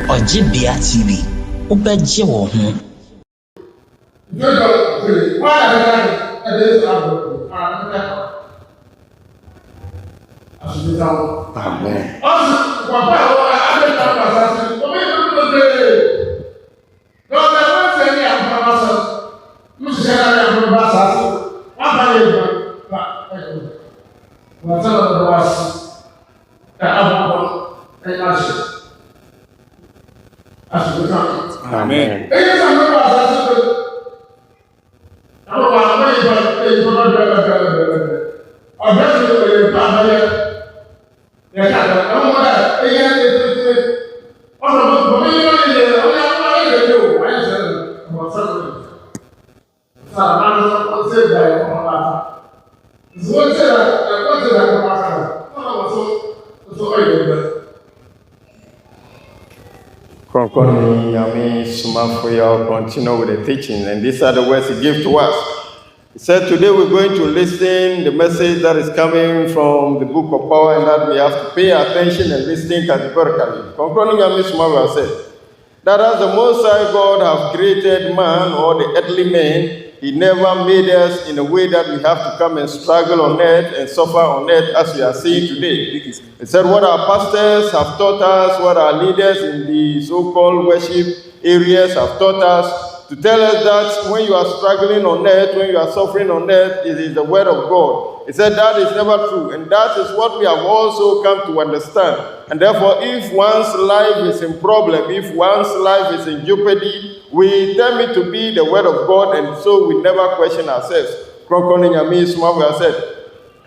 Ojibia TV, Ubeji Yawoh. Amen. Amen. Ɔkrɔnkrɔnyi, Nyame, Somafo, Yawoh, continue with the teaching, and these are the words he gave to us. He said, today we're going to listen the message that is coming from the book of power, and that we have to pay attention and listen categorically. Ɔkrɔnkrɔnyi, Nyame, Somafo said that as the Most High God have created man, or the earthly man, he never made us in a way that we have to come and struggle on earth and suffer on earth as we are seeing today. He said what our pastors have taught us, what our leaders in the so-called worship areas have taught us, to tell us that when you are struggling on earth, when you are suffering on earth, it is the word of God. He said that is never true, and that is what we have also come to understand. And therefore, if one's life is in problem, if one's life is in jeopardy, we term it to be the word of God, and so we never question ourselves. Ɔkrɔnkrɔnyi, Nyame, Somafo said,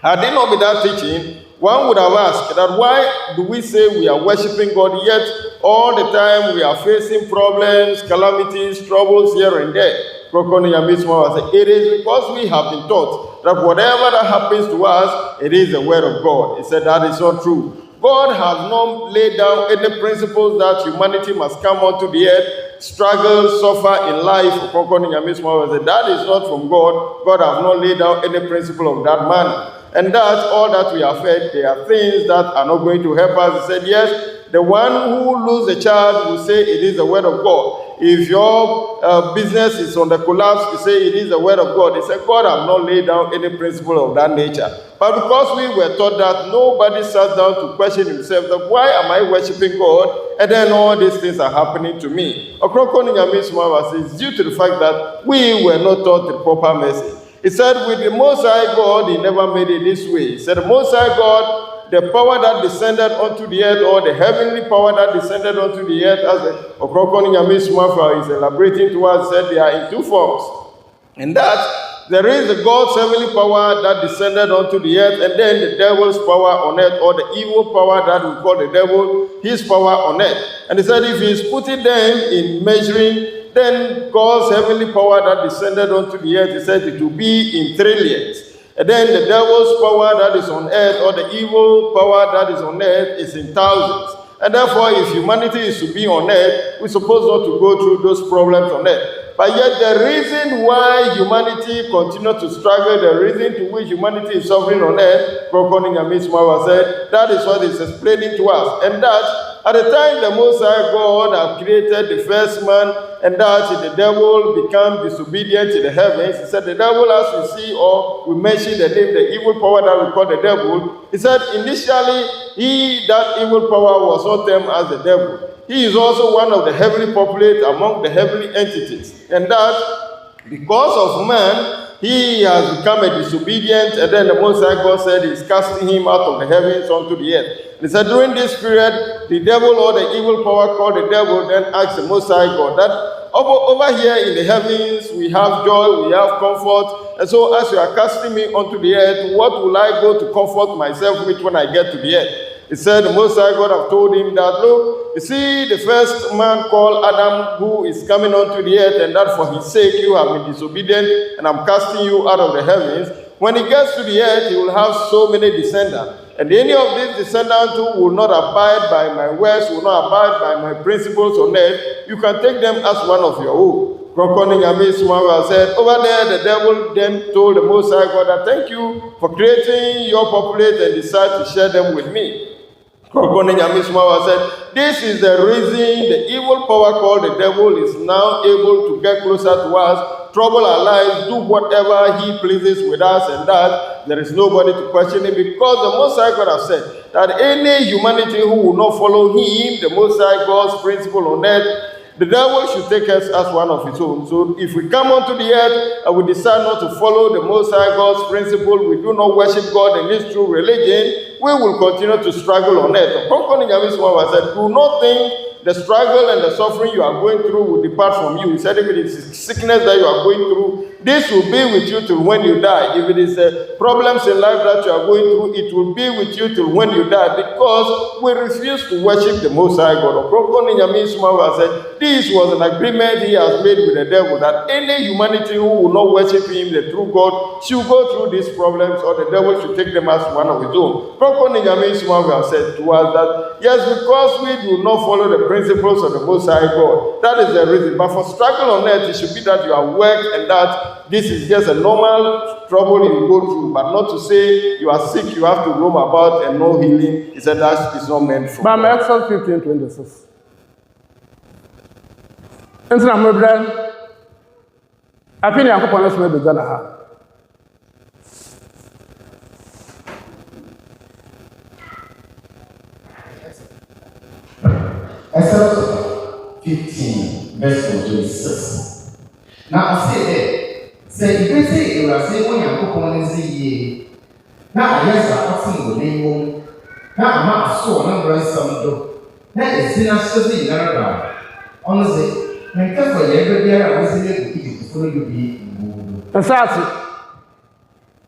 had it not been that teaching, one would have asked that why do we say we are worshiping God, yet all the time we are facing problems, calamities, troubles here and there. Ɔkrɔnkrɔnyi, Nyame, Somafo said, it is because we have been taught that whatever that happens to us, it is the word of God. He said that is not true. God has not laid down any principles that humanity must come onto the earth, struggle, suffer in life. That is not from God. God has not laid down any principle of that manner. And that all that we have heard, there are things that are not going to help us. He said, yes, the one who loses a child will say it is the word of God. If your business is on the collapse, you say it is the word of God. He said, God has not laid down any principle of that nature. But because we were taught that, nobody sat down to question himself that why am I worshiping God and then all these things are happening to me. Ɔkrɔnkrɔnyi, Nyame, Somafo says, due to the fact that we were not taught the proper message. He said, with the Most High God, he never made it this way. He said, the Most High God, the power that descended onto the earth, or the heavenly power that descended onto the earth, as Ɔkrɔnkrɔnyi, Nyame, Somafo is elaborating to us, said they are in two forms. And that there is the God's heavenly power that descended onto the earth, and then the devil's power on earth, or the evil power that we call the devil, his power on earth. And he said if he is putting them in measuring, then God's heavenly power that descended onto the earth, he said it will be in trillions. And then the devil's power that is on earth, or the evil power that is on earth, is in thousands. And therefore, if humanity is to be on earth, we're supposed not to go through those problems on earth. But yet the reason why humanity continues to struggle, the reason to which humanity is suffering on earth, Ɔkrɔnkrɔnyi, Nyame, Somafo said, that is what is explaining to us. And that at the time the Most High God have created the first man, and that the devil became disobedient in the heavens. He said the devil, as we see, or we mention the name, the evil power that we call the devil, he said initially that evil power was not termed as the devil. He is also one of the heavenly populates among the heavenly entities. And that because of man, he has become a disobedient, and then the Most High God said he's casting him out of the heavens onto the earth. And he said during this period, the devil, or the evil power called the devil, then asked the Most High God that over here in the heavens, we have joy, we have comfort. And so as you are casting me onto the earth, what will I go to comfort myself with when I get to the earth? He said the Most High God have told him that, look, you see the first man called Adam, who is coming onto the earth, and that for his sake you have been disobedient, and I'm casting you out of the heavens. When he gets to the earth, he will have so many descendants. And any of these descendants who will not abide by my words, will not abide by my principles on earth, you can take them as one of your own. Ɔkrɔnkrɔnyi Nyame Somafo said, over there the devil then told the Most High God that thank you for creating your populace and decide to share them with me. Ɔkrɔnkrɔnyi Nyame Somafo said, this is the reason the evil power called the devil is now able to get closer to us, trouble our lives, do whatever he pleases with us, and that there is nobody to question him, because the Most High God has said that any humanity who will not follow him, the Most High God's principle on earth, the devil should take us as one of his own. So if we come onto the earth and we decide not to follow the Most High God's principle, we do not worship God in this true religion, we will continue to struggle on earth. Ɔkrɔnkrɔnyi Nyame Somafo said, do not think the struggle and the suffering you are going through will depart from you. He said, if it is sickness that you are going through, this will be with you till when you die. If it is problems in life that you are going through, it will be with you till when you die, because we refuse to worship the Most High God. Ɔkrɔnkrɔnyi Nyame Somafo said, this was an agreement he has made with the devil, that any humanity who will not worship him, the true God, should go through these problems, or the devil should take them as one of his own. Ɔkrɔnkrɔnyi Nyame Somafo said to us that, yes, because we do not follow the principles of the Most High God, that is the reason. But for struggle on earth, it should be that you are worked and that this is just a normal trouble you go through, but not to say you are sick, you have to roam about and no healing. He said that is not meant for. But Exodus 15:26. Nti na mo brɛ afi ne Yankopɔn so be gana ha. Exodus 15, verse 26. Now I say if they say you are saying when Yankopɔn is ye, now yes, I often will name home. Now I'm not so number some do. That is in a study in Arab. Honestly. Because every day I was able to follow you be. Asati.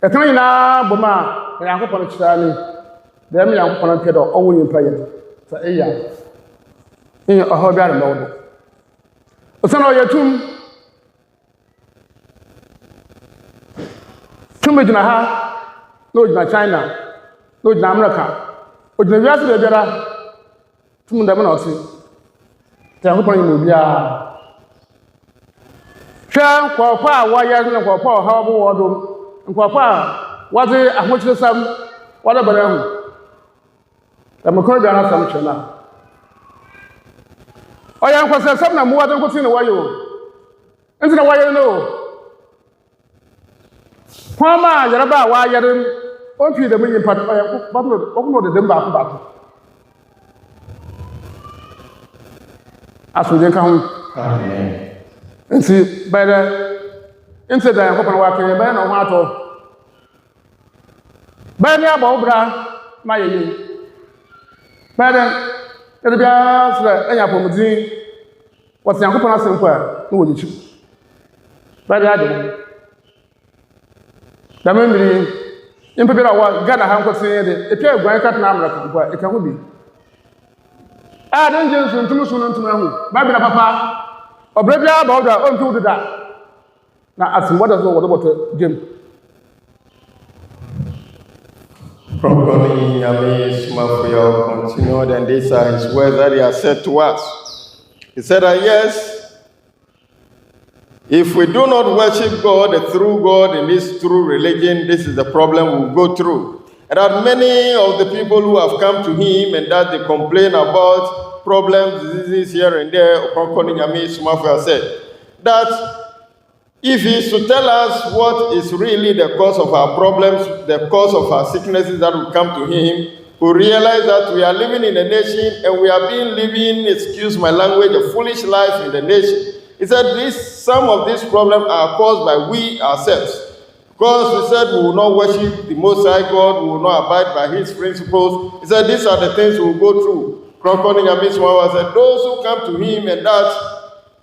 Etumi na boma Yankopɔn kyerɛ ni. Dem Yankopɔn kedo owo nyimpa yɛ. Sa eya. In a hobby and mode. Osana yatum. Tumejina ha, no jina China, no jina America. Ojina wiase de biara. Tum dem na osi. Yankopɔn yi bia. Hwɛ nkɔfɔ a wɔyɛ ne nkɔfɔ a ɔhaw bo wɔdom, nkɔfɔ a wɔdze ahokyerɛsɛm wɔde bɛrɛ ho. Ɛmekɔ biara sam twɛ na. Ɔyɛ nkɔsɛsɛm na mmoa de nkosi ne wɔyɛ o. Nti na wɔyɛ no. Kwama yaraba a wɔayɛ dem, ɔmfi dem nyimpa ɔyɛ ɔkɔmɔ de dem baako baako. Asodie ka ho. Amen. Nti bɛrɛ nti da Yankopɔn wa kɛyɛ bɛrɛ na ho atɔ. Bɛrɛ ne abɔ obra ma yɛ yi. Bɛrɛ ɛde bia sɛ ɛnya pomudin wɔsɛ Yankopɔn asɛm ko a no wɔ dikyi. Bɛrɛ ade. Da memri impe bira wa Ghana ha nkosi de epia eguan ka na America ko a eka ho bi. A den je nsuntum sununtum ahu. Ba bira papa obra bia ba odra ontu duda. Na asimboda so wodo boto jem. Ɔkrɔnkrɔnyi Nyame Somafo continued, and these are his words that he has said to us. He said that yes, if we do not worship God, the true God in this true religion, this is the problem we'll go through. And that many of the people who have come to him and that they complain about problems, diseases here and there, Ɔkrɔnkrɔnyi Nyame Somafo said that if he is to tell us what is really the cause of our problems, the cause of our sicknesses that will come to him, we realize that we are living in a nation and we are being living, excuse my language, a foolish life in the nation. He said some of these problems are caused by we ourselves. Because we said we will not worship the Most High God, we will not abide by his principles. He said these are the things we will go through. Ɔkrɔnkrɔnyi Nyame Somafo said those who come to him and that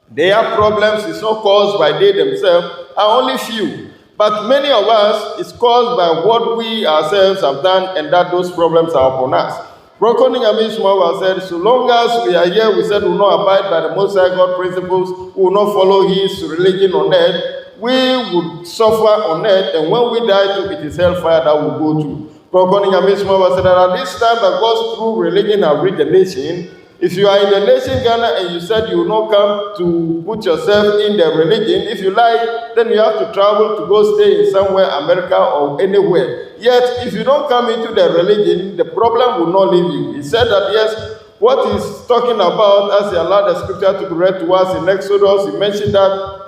their problems is not caused by they themselves are only few. But many of us is caused by what we ourselves have done and that those problems are upon us. Ɔkrɔnkrɔnyi Nyame Somafo said, so long as we are here, we said we will not abide by the Most High God principles, we will not follow his religion on earth, we would suffer on earth, and when we die too, it is hellfire that will go to. Ɔkrɔnkrɔnyi Nyame Somafo said that at this time that God's true religion have reached the nation, If you are in the nation Ghana and you said you will not come to put yourself in the religion, if you like, then you have to travel to go stay in somewhere, America or anywhere. Yet, if you don't come into the religion, the problem will not leave you. He said that, yes, what he's talking about, as he allowed the scripture to be read to us in Exodus, he mentioned that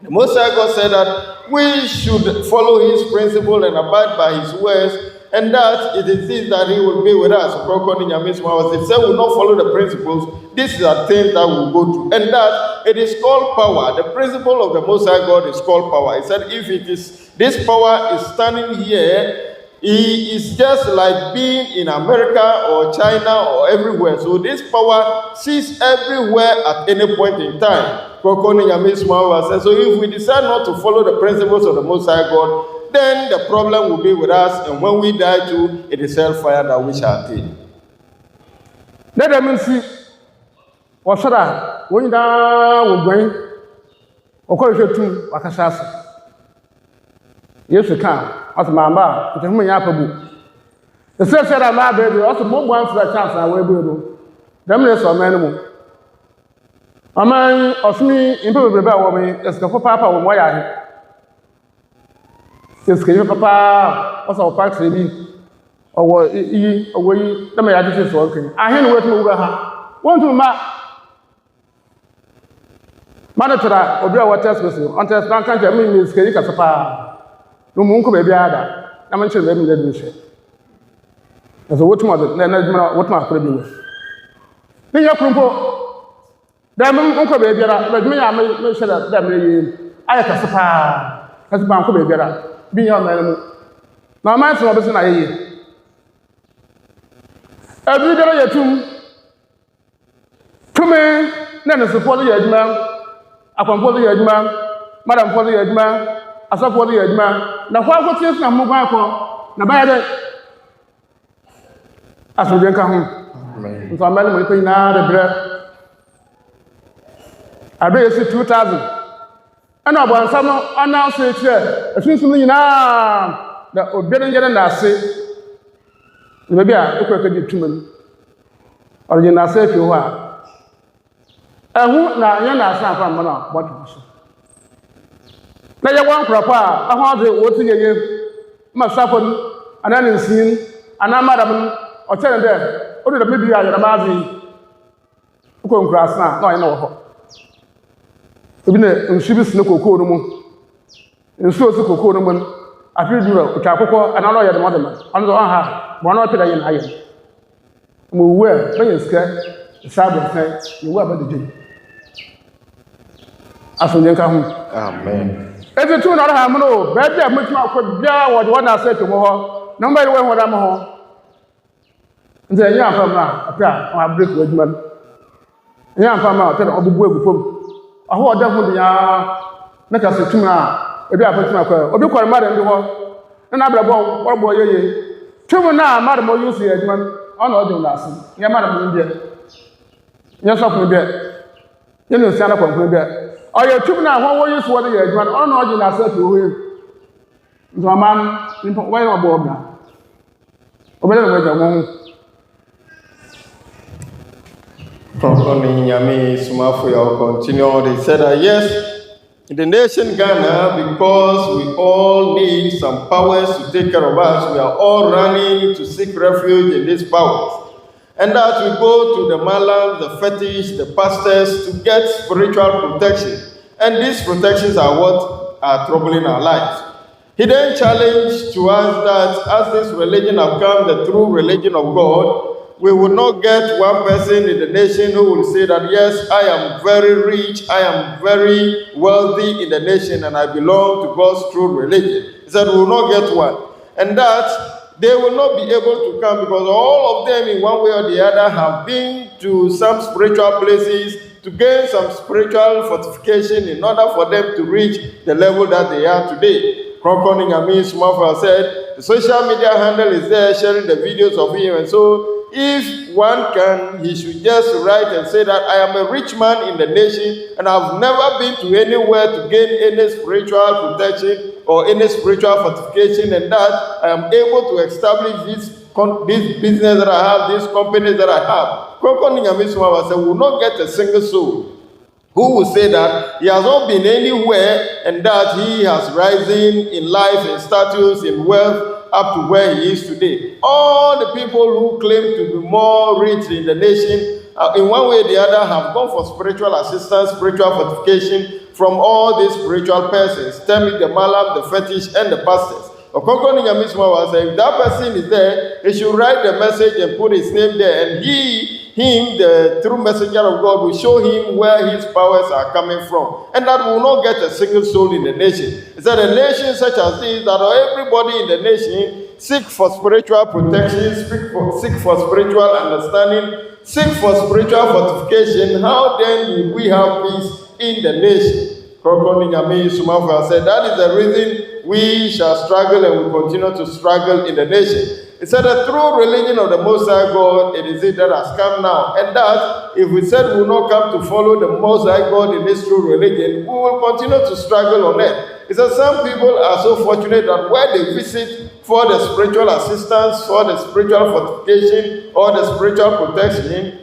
the Most High God said that we should follow his principle and abide by his words, and that it is this that he will be with us. If they will not follow the principles, these are things that will go through. And that it is called power. The principle of the Most High God is called power. He said if it is, this power is standing here, he is just like being in America or China or everywhere. So this power sees everywhere at any point in time. So if we decide not to follow the principles of the Most High God, then the problem will be with us, and when we die too, it is hellfire that we shall attain. Let them see what's that when down will bring or call you to Wakasas. Yes, you can. As Mamba, it's a Yapabu. The church said, I'm my baby, also more one for the chance I will do. Them less or minimal. A man of me, improve about me, as the papa or why Since Papa also parks or what away, the may I just working. I had working over her. One to Manatra, or do what test with you, until some country means Papa. No moon could be other. I mentioned them in the mission. As a what mother, then what my problem was. Then your crumple. Then Uncle Baby, but me, I may say that I have a papa, as Banco Baby. Be your man. My man's Robinson, I hear. Every day, to me, then support the Edman. I compose the Edman, Madam for the Edman, I support the Edman. Now, what is my mobile? Now, by the as we drink home. So I'm going now the bread. I bet 2,000. And I want some announced here. It seems to me now that we're better than I say. Maybe I could get 2 million. Or you not say if you are. And who now you're not from Mana, what was now you want Papa, I want the water again. Must happen, and then seen, and I'm Madam, or tell them there. Only the maybe I am a mazi. Who come grass now? No, I know. Even she was no cocoa, and so the cocoa, I feel you know, Capoco, and I know your mother, and so I have one or two in iron. We were very scared, the Sabbath night, you were about the day. As we come, Amen. Every 2 not have no, baby, I much more could be what I said to more. Nobody went what I'm home. The young from now, I break with man. Young from now, tell of the boy before. I hold them with the make us a tuna, if you have a tuna, or you call Madam the wall, and I brought what boy ye. 2 now, Madam, or you see a man, on all the last. Your Madam India. Yes, up with that. You know, stand up and that. Or your 2 now, what you swallow your man, on all the last to him. So, man, why not board now? Over there, Ɔkrɔnkrɔnyi Nyame Somafo Yawoh continue. They said that yes, in the nation Ghana, because we all need some powers to take care of us, we are all running to seek refuge in these powers. And that we go to the malams, the fetish, the pastors to get spiritual protection. And these protections are what are troubling our lives. He then challenged to us that as this religion has come, the true religion of God, we will not get one person in the nation who will say that, yes, I am very rich, I am very wealthy in the nation, and I belong to God's true religion. He said, we will not get one. And that they will not be able to come because all of them, in one way or the other, have been to some spiritual places to gain some spiritual fortification in order for them to reach the level that they are today. Ɔkrɔnkrɔnyi Nyame Somafo said, the social media handle is there sharing the videos of him, and so if one can, he should just write and say that I am a rich man in the nation and I've never been to anywhere to gain any spiritual protection or any spiritual fortification, and that I am able to establish this business that I have, these companies that I have. Ɔkrɔnkrɔnyi Nyame Somafo said, will not get a single soul who will say that he has not been anywhere and that he has risen in life, in status, in wealth, up to where he is today. All the people who claim to be more rich in the nation, in one way or the other, have gone for spiritual assistance, spiritual fortification from all these spiritual persons. Tell me the malam, the fetish, and the pastors. Ɔkrɔnkrɔnyi Nyame Somafo said, if that person is there, he should write the message and put his name there, and him, the true messenger of God, will show him where his powers are coming from. And that will not get a single soul in the nation. He said, a nation such as this, that everybody in the nation seek for spiritual protection, seek for spiritual understanding, seek for spiritual fortification. How then will we have peace in the nation? Ɔkrɔnkrɔnyi Nyame Somafo said, that is the reason we shall struggle and will continue to struggle in the nation. He said, the true religion of the Most High God, it is it that has come now. And that, if we said we will not come to follow the Most High God in this true religion, we will continue to struggle on it. He said, some people are so fortunate that where they visit for the spiritual assistance, for the spiritual fortification, or the spiritual protection,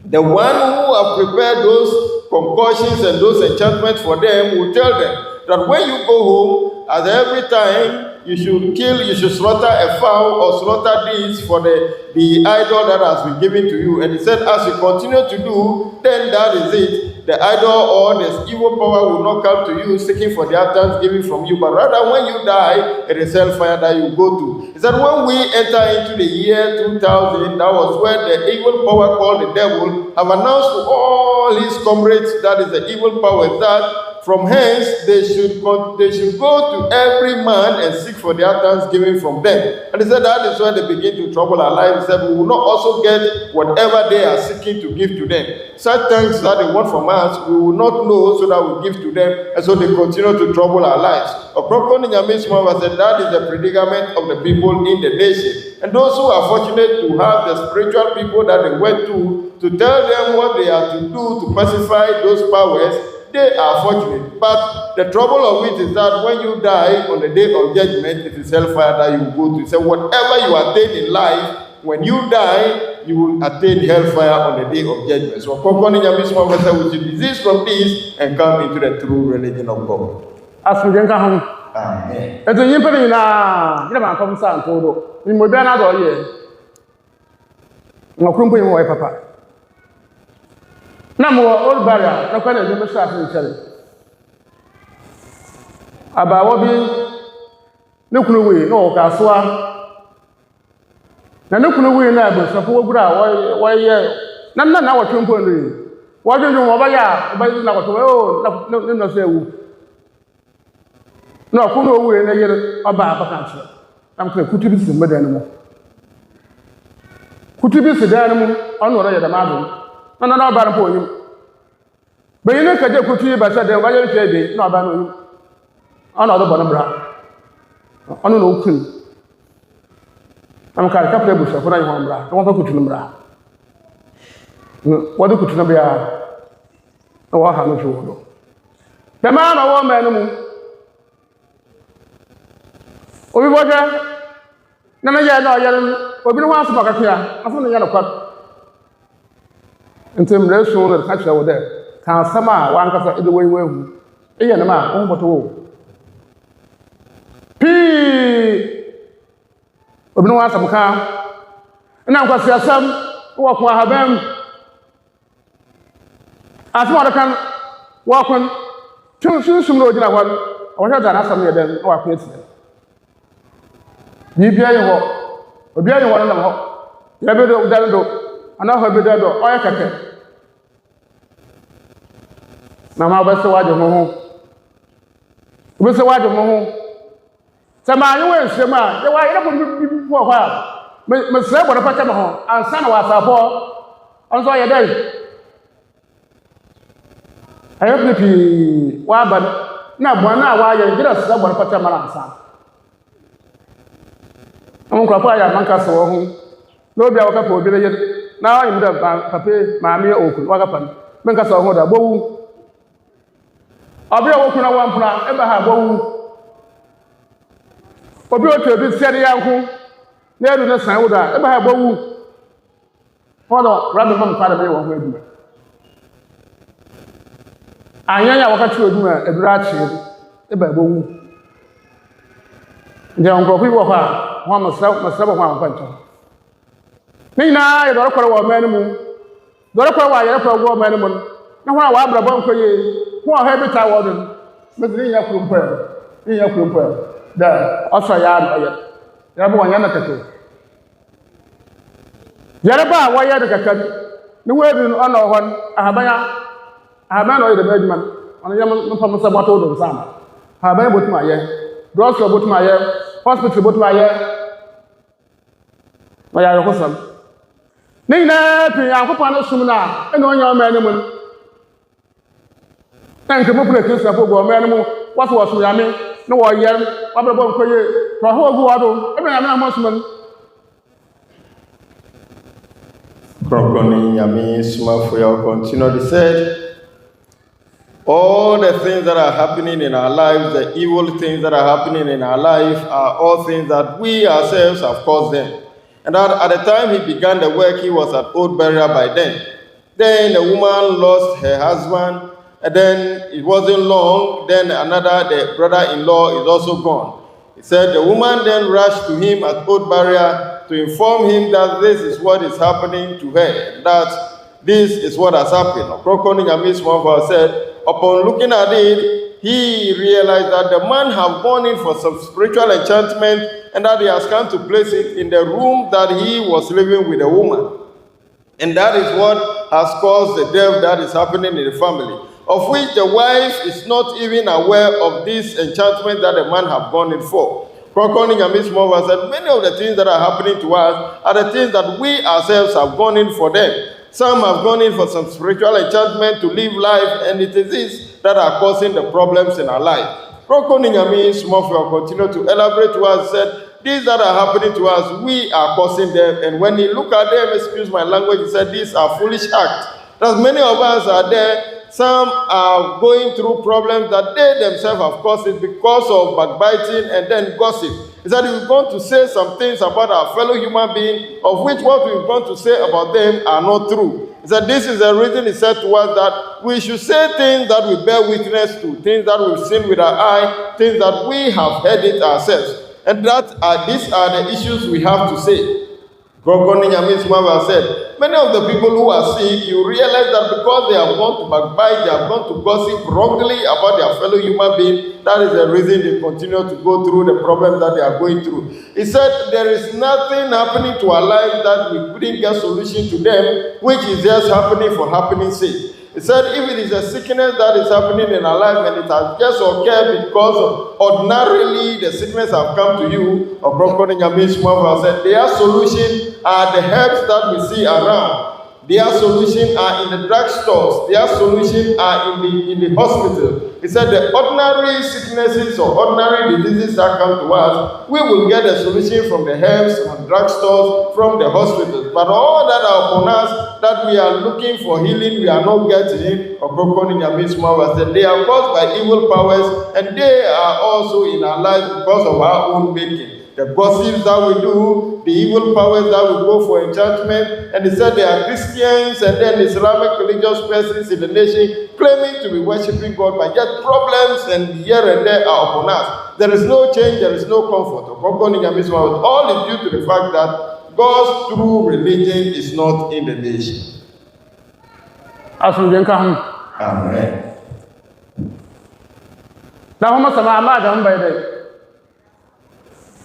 the one who have prepared those concoctions and those enchantments for them will tell them that when you go home, at every time, you should slaughter a fowl or slaughter this for the idol that has been given to you. And he said, as you continue to do, then that is it. The idol or the evil power will not come to you seeking for their thanksgiving from you, but rather when you die, it is hellfire that you go to. He said, when we enter into the year 2000, that was when the evil power called the devil have announced to all his comrades, that is the evil power, that from hence they should go to every man and seek for their thanksgiving from them. And he said that is when they begin to trouble our lives. He said we will not also get whatever they are seeking to give to them. Such thanks that they want from us, we will not know, so that we give to them, and so they continue to trouble our lives. Ɔkrɔnkrɔnyi Nyame Somafo said that is the predicament of the people in the nation. And those who are fortunate to have the spiritual people that they went to tell them what they are to do to pacify those powers, they are fortunate. But the trouble of it is that when you die on the day of judgment, it is hellfire that you will go to. So whatever you attain in life, when you die, you will attain hellfire on the day of judgment. So Ɔkrɔnkrɔnyi Nyame Somafo said we should desist from this and come into the true religion of God. Amen. Eto nyimpa ni na gira ba kom sa ntodo. Ni mo bia na do ye. Ngakrumpo yi wo papa. Na mo old barrier na kwa na je mesha afin chere. Abawo bi ne kunu wi no ka soa. Na ne kunu wi na abosafo wogura wo ye na wo twempo ni. Wo dwendwo wo ba ya ba na ko to no so ewu. No, I know we are about a country. I'm going to put this in the animal. Put this in the animal, I know the man. And I'm about for you. But you look at the country, but said, why you say, no, about you. Another bonabra. I don't know, Queen. I'm a couple of bushes for I want to put to Numbra. What do you put to Numbra? Oh, I have no trouble. The man or woman. Obi boja na na ya na ya obi no wanso makakia aso na ya no kwat ntem reso na ka kira wo de ka sama wa nkasa ede wewe hu eya na ma wo boto wo pi obi no wanso maka na nkwasi asam wo kwa habam asma da kan wa kon tun sum no jira wan o sha da na asam ye den wa kwa eti Bibia ye ho obi ayi wona na ho ya be do daldo ana ho be do o ya keke na ma ba se waje mo ho be se waje mo ho sama yi we nsem a ye wa ye ko bi ho ho a me se bo pa ma ho ansa na wa safo on so ye dai ayo pipi wa ba na bo na wa ye gira se bo pa ma ansa I'm going to manka so ho no bia waka po bi le na ayim da papa maame okun waka pan manka so ho da bowu obi okun na wampra e ba ha bowu obi otu bi sere yanku na edu na san wo da e ba ha bowu Hold rabbi mam kwada be wo ho aduma anyanya wakati aduma adura chi e ba bo wu nje onko ku wo ha ho masra bo ho an kwancho ni na ye do kwara wo manu mu do kwara wa ye kwara wo manu mu na ho wa abra bo nko ye ho ha bi ta wo do mezi ya kurumpa da asa ya no ya bo wanya na kake Yaraba waya daga kan ni webi no ana hon ahaban no yede badman ona yam no pam sa bato do sama ahaban botuma ye drugs botuma ye hospital botuma ye ma ya ko sam ni na pi an ko pa sum na eno nya ma ni mun tan ke mo pule kristo fo go ma ni mu waso ya me no wo yer wa bra bo ko ye to ho gu wa do e be na mo sum Ɔkrɔnkrɔnyi Nyame Somafo Yawoh continued, he said, all the things that are happening in our lives, the evil things that are happening in our life, are all things that we ourselves have caused them. And that at the time he began the work, he was at old burial by then. Then the woman lost her husband, and then it wasn't long, then the brother-in-law is also gone. He said the woman then rushed to him at old burial to inform him that this is what is happening to her, that this is what has happened. Ɔkrɔnkrɔnyi Nyame Somafo said, upon looking at it, he realized that the man had gone in for some spiritual enchantment and that he has come to place it in the room that he was living with the woman. And that is what has caused the death that is happening in the family, of which the wife is not even aware of this enchantment that the man have gone in for. Ɔkrɔnkrɔnyi Nyame Somafo said, many of the things that are happening to us are the things that we ourselves have gone in for them. Some have gone in for some spiritual enchantment to live life, and it is this that are causing the problems in our life. Ɔkrɔnkrɔnyi Nyame Somafo continued to elaborate to us, said, these that are happening to us, we are causing them, and when you look at them, excuse my language, he said, these are foolish acts. That many of us are there. Some are going through problems that they themselves have caused it because of backbiting and then gossip. He said we're going to say some things about our fellow human being, of which what we're going to say about them are not true. He said this is the reason he said to us that we should say things that we bear witness to, things that we've seen with our eye, things that we have heard it ourselves. And these are the issues we have to say. Ɔkrɔnkrɔnyi Nyame Somafo said, many of the people who are sick, you realize that because they have gone to backbite, they have gone to gossip wrongly about their fellow human being, that is the reason they continue to go through the problems that they are going through. He said there is nothing happening to our life that we couldn't get solution to them, which is just happening for happening's sake. He said if it is a sickness that is happening in our life and it has just occurred because of ordinarily the sickness have come to you, Ɔkrɔnkrɔnyi Nyame Somafo said their solution are the herbs that we see around. Their solution are in the drugstores. Their solution are in the hospital. He said the ordinary sicknesses or ordinary diseases that come to us, we will get a solution from the herbs, from drugstores, from the hospitals. But all that are upon us, that we are looking for healing, we are not getting. Ɔkrɔnkrɔnyi Nyame Somafo said they are caused by evil powers, and they are also in our lives because of our own making. The gossips that we do, the evil powers that we go for enchantment, and he said they are Christians and then Islamic religious persons in the nation claiming to be worshiping God, but yet problems and here and there are upon us. There is no change, there is no comfort. All is due to the fact that God's true religion is not in the nation. Amen.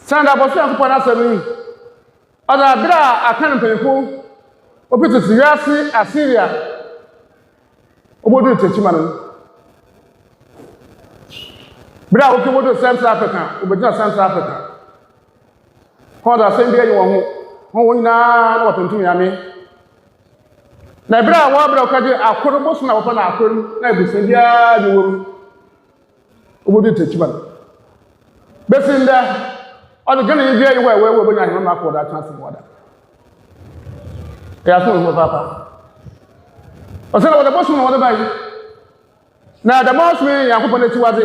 Sanda bosu akopɔ na asɛm ɔda bra akan mpanyinfo obi tete wiase Assyria obodu techima no bra obi obodu Central Africa obodina Central Africa kɔda asɛm bi ayi wɔn nyinaa na wɔtontum Nyame na bra wɔ bra kɔde akoro bosu na wɔfa na akoro na ebusa bia de wɔm obodu techima no besinda all the Ghanaian guy where we are not for that transfer water. They are so papa. I said, what the boss want to buy? Now, the boss may have put it to us.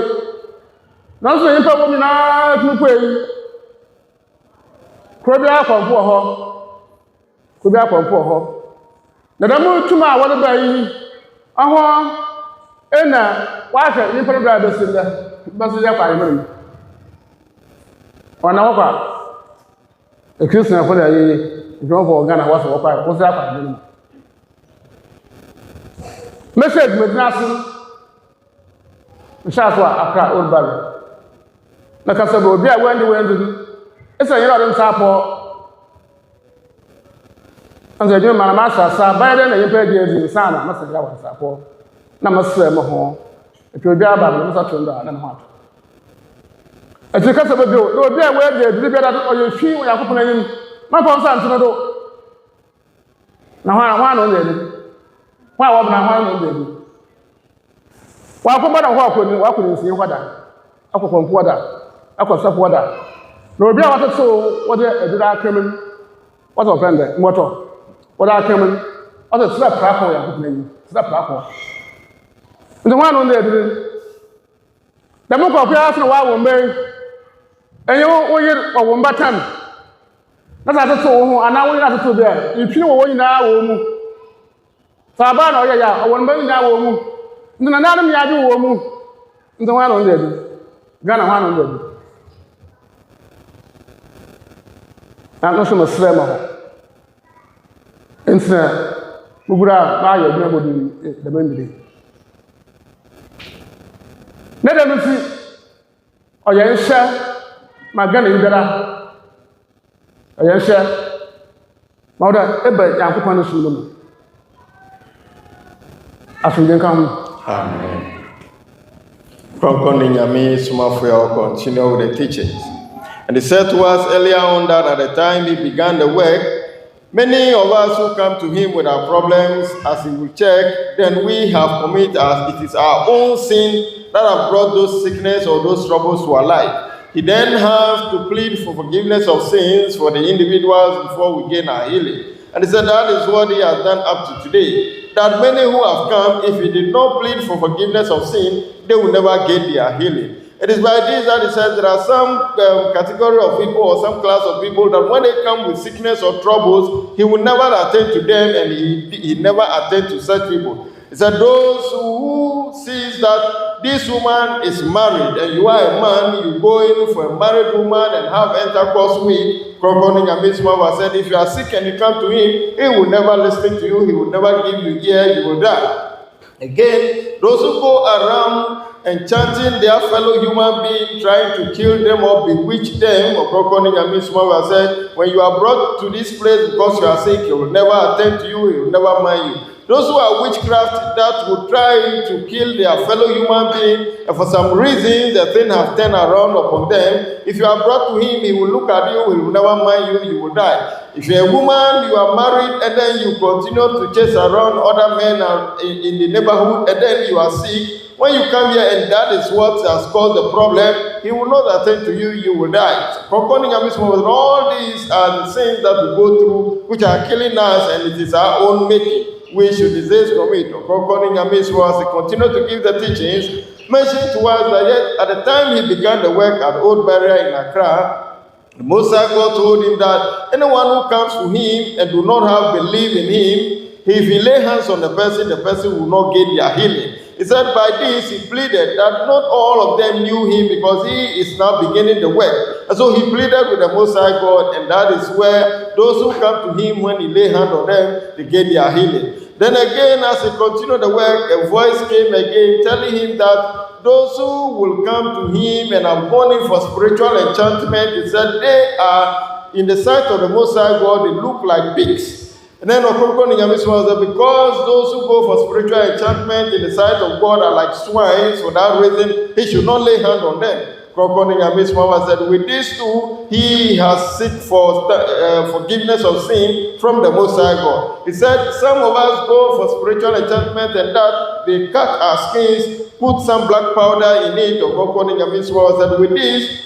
Now, so you probably not to pay. Could be up on poor her. Na dɛm tuma a wɔde ba yi ahɔ ɛna wahwɛ nipa no bra bɛsi dɛ bɛsi yɛ kwa ayɛmɛ mu ɔna wɔkɔ ekristianfo na yɛyɛ dwɔnfo Ghana wɔsɛ wɔkɔ wɔsɛ akɔ ayɛmɛ mu message medina ase nhyɛ so a akra old barry na kasa bɛ obi a wɛndi ɛsɛ yɛrɛ ɔde nsa apɔ anza dwuma mana masasa bayɛ na yɛpɛ di adi nsa na masa ya wɔ nsa apɔ na masɛ mo ho etwa obi aba na masa tondo na ne ho ato eti kasa bɛ bio na obi a wɛdi adi bi da ɔyɛ fi wɔ yakopɔ na yim ma fa nsa ntino do na ho na ɔnyɛ adi ho a wɔbna ho na ɔnyɛ adi wakɔ bada ho akɔ ni wakɔ ni nsie hɔda akɔ kɔnpo hɔda akɔ sɔfo hɔda na obi a wɔtete wɔde adura akamem wɔtɔ pɛndɛ mmɔtɔ wɔde akamem wɔtɔ sira prako yɛ akɔ na yim sira prako nti ho na ɔnyɛ adi dɛm kɔfɛ asena wɔawɔ mbɛn ɛnyɛ wɔyɛ ɔwɔ mba tan na sɛ atete wo ho anaa wɔyɛ atete bi a ntwene wɔ wɔn nyinaa wɔ mu saa baa na ɔyɛ yɛ a ɔwɔ mba nyinaa wɔ mu nti na naanum yɛ adi wɔ mu nti ho na ɔnyɛ adi Ghana ho na ɔnyɛ adi na nso mo srɛ ma hɔ nti na mugura a maayɛ adwuma bɔ di dɛm mmiri ne dɛm nti ɔyɛ nhyɛ ma Ghana yi biara ɔyɛ nhyɛ ma ɔda ɛba Nyankopɔn no som no mu asomdwe nka ho. Amen. Ɔkrɔnkrɔnyi Nyame Somafo will continue with the teachings. And he said to us earlier on that at the time he began the work, many of us who come to him with our problems, as he will check, then we have committed as it is our own sin that have brought those sickness or those troubles to our life. He then has to plead for forgiveness of sins for the individuals before we gain our healing. And he said that is what he has done up to today. That many who have come, if he did not plead for forgiveness of sin, they will never get their healing. It is by this that he says there are some category of people or some class of people that when they come with sickness or troubles, he will never attend to them and he never attend to such people. He said those who sees that this woman is married and you are a man, you go in for a married woman and have intercourse with, Ɔkrɔnkrɔnyi Nyame Somafo said if you are sick and you come to him, he will never listen to you, he will never give you ear, you will die. Again, those who go around enchanting their fellow human being, trying to kill them or bewitch them, Ɔkrɔnkrɔnyi Nyame Somafo said, when you are brought to this place because you are sick, he will never attend to you, he will never mind you. Those who are witchcraft that would try to kill their fellow human being, and for some reason the thing has turned around upon them, if you are brought to him, he will look at you, he will never mind you, you will die. If you're a woman, you are married, and then you continue to chase around other men in the neighborhood, and then you are sick, when you come here and that is what has caused the problem, he will not attend to you, you will die. Ɔkrɔnkrɔnyi Nyame Somafo, all these are the sins that we go through, which are killing us, and it is our own making. We should desist from it. Ɔkrɔnkrɔnyi Nyame Somafo, as he continued to give the teachings, mentioned to us that yet at the time he began the work at Old Barrier in Accra, the Most High God told him that anyone who comes to him and do not have belief in him, if he lay hands on the person will not get their healing. He said by this he pleaded that not all of them knew him because he is now beginning the work. And so he pleaded with the Most High God, and that is where those who come to him when he lay hands on them, they get their healing. Then again, as he continued the work, a voice came again telling him that those who will come to him and have gone in for spiritual enchantment, he said they are, in the sight of the Most High God, they look like pigs. And then Ɔkrɔnkrɔnyi Nyame Somafo said, because those who go for spiritual enchantment in the sight of God are like swine, for that reason, he should not lay hand on them. Ɔkrɔnkrɔnyi Nyame Somafo said, with these two, he has sought for forgiveness of sin from the Most High God. He said, some of us go for spiritual enchantment and that they cut our skins, put some black powder in it. Ɔkrɔnkrɔnyi Nyame Somafo said, with this,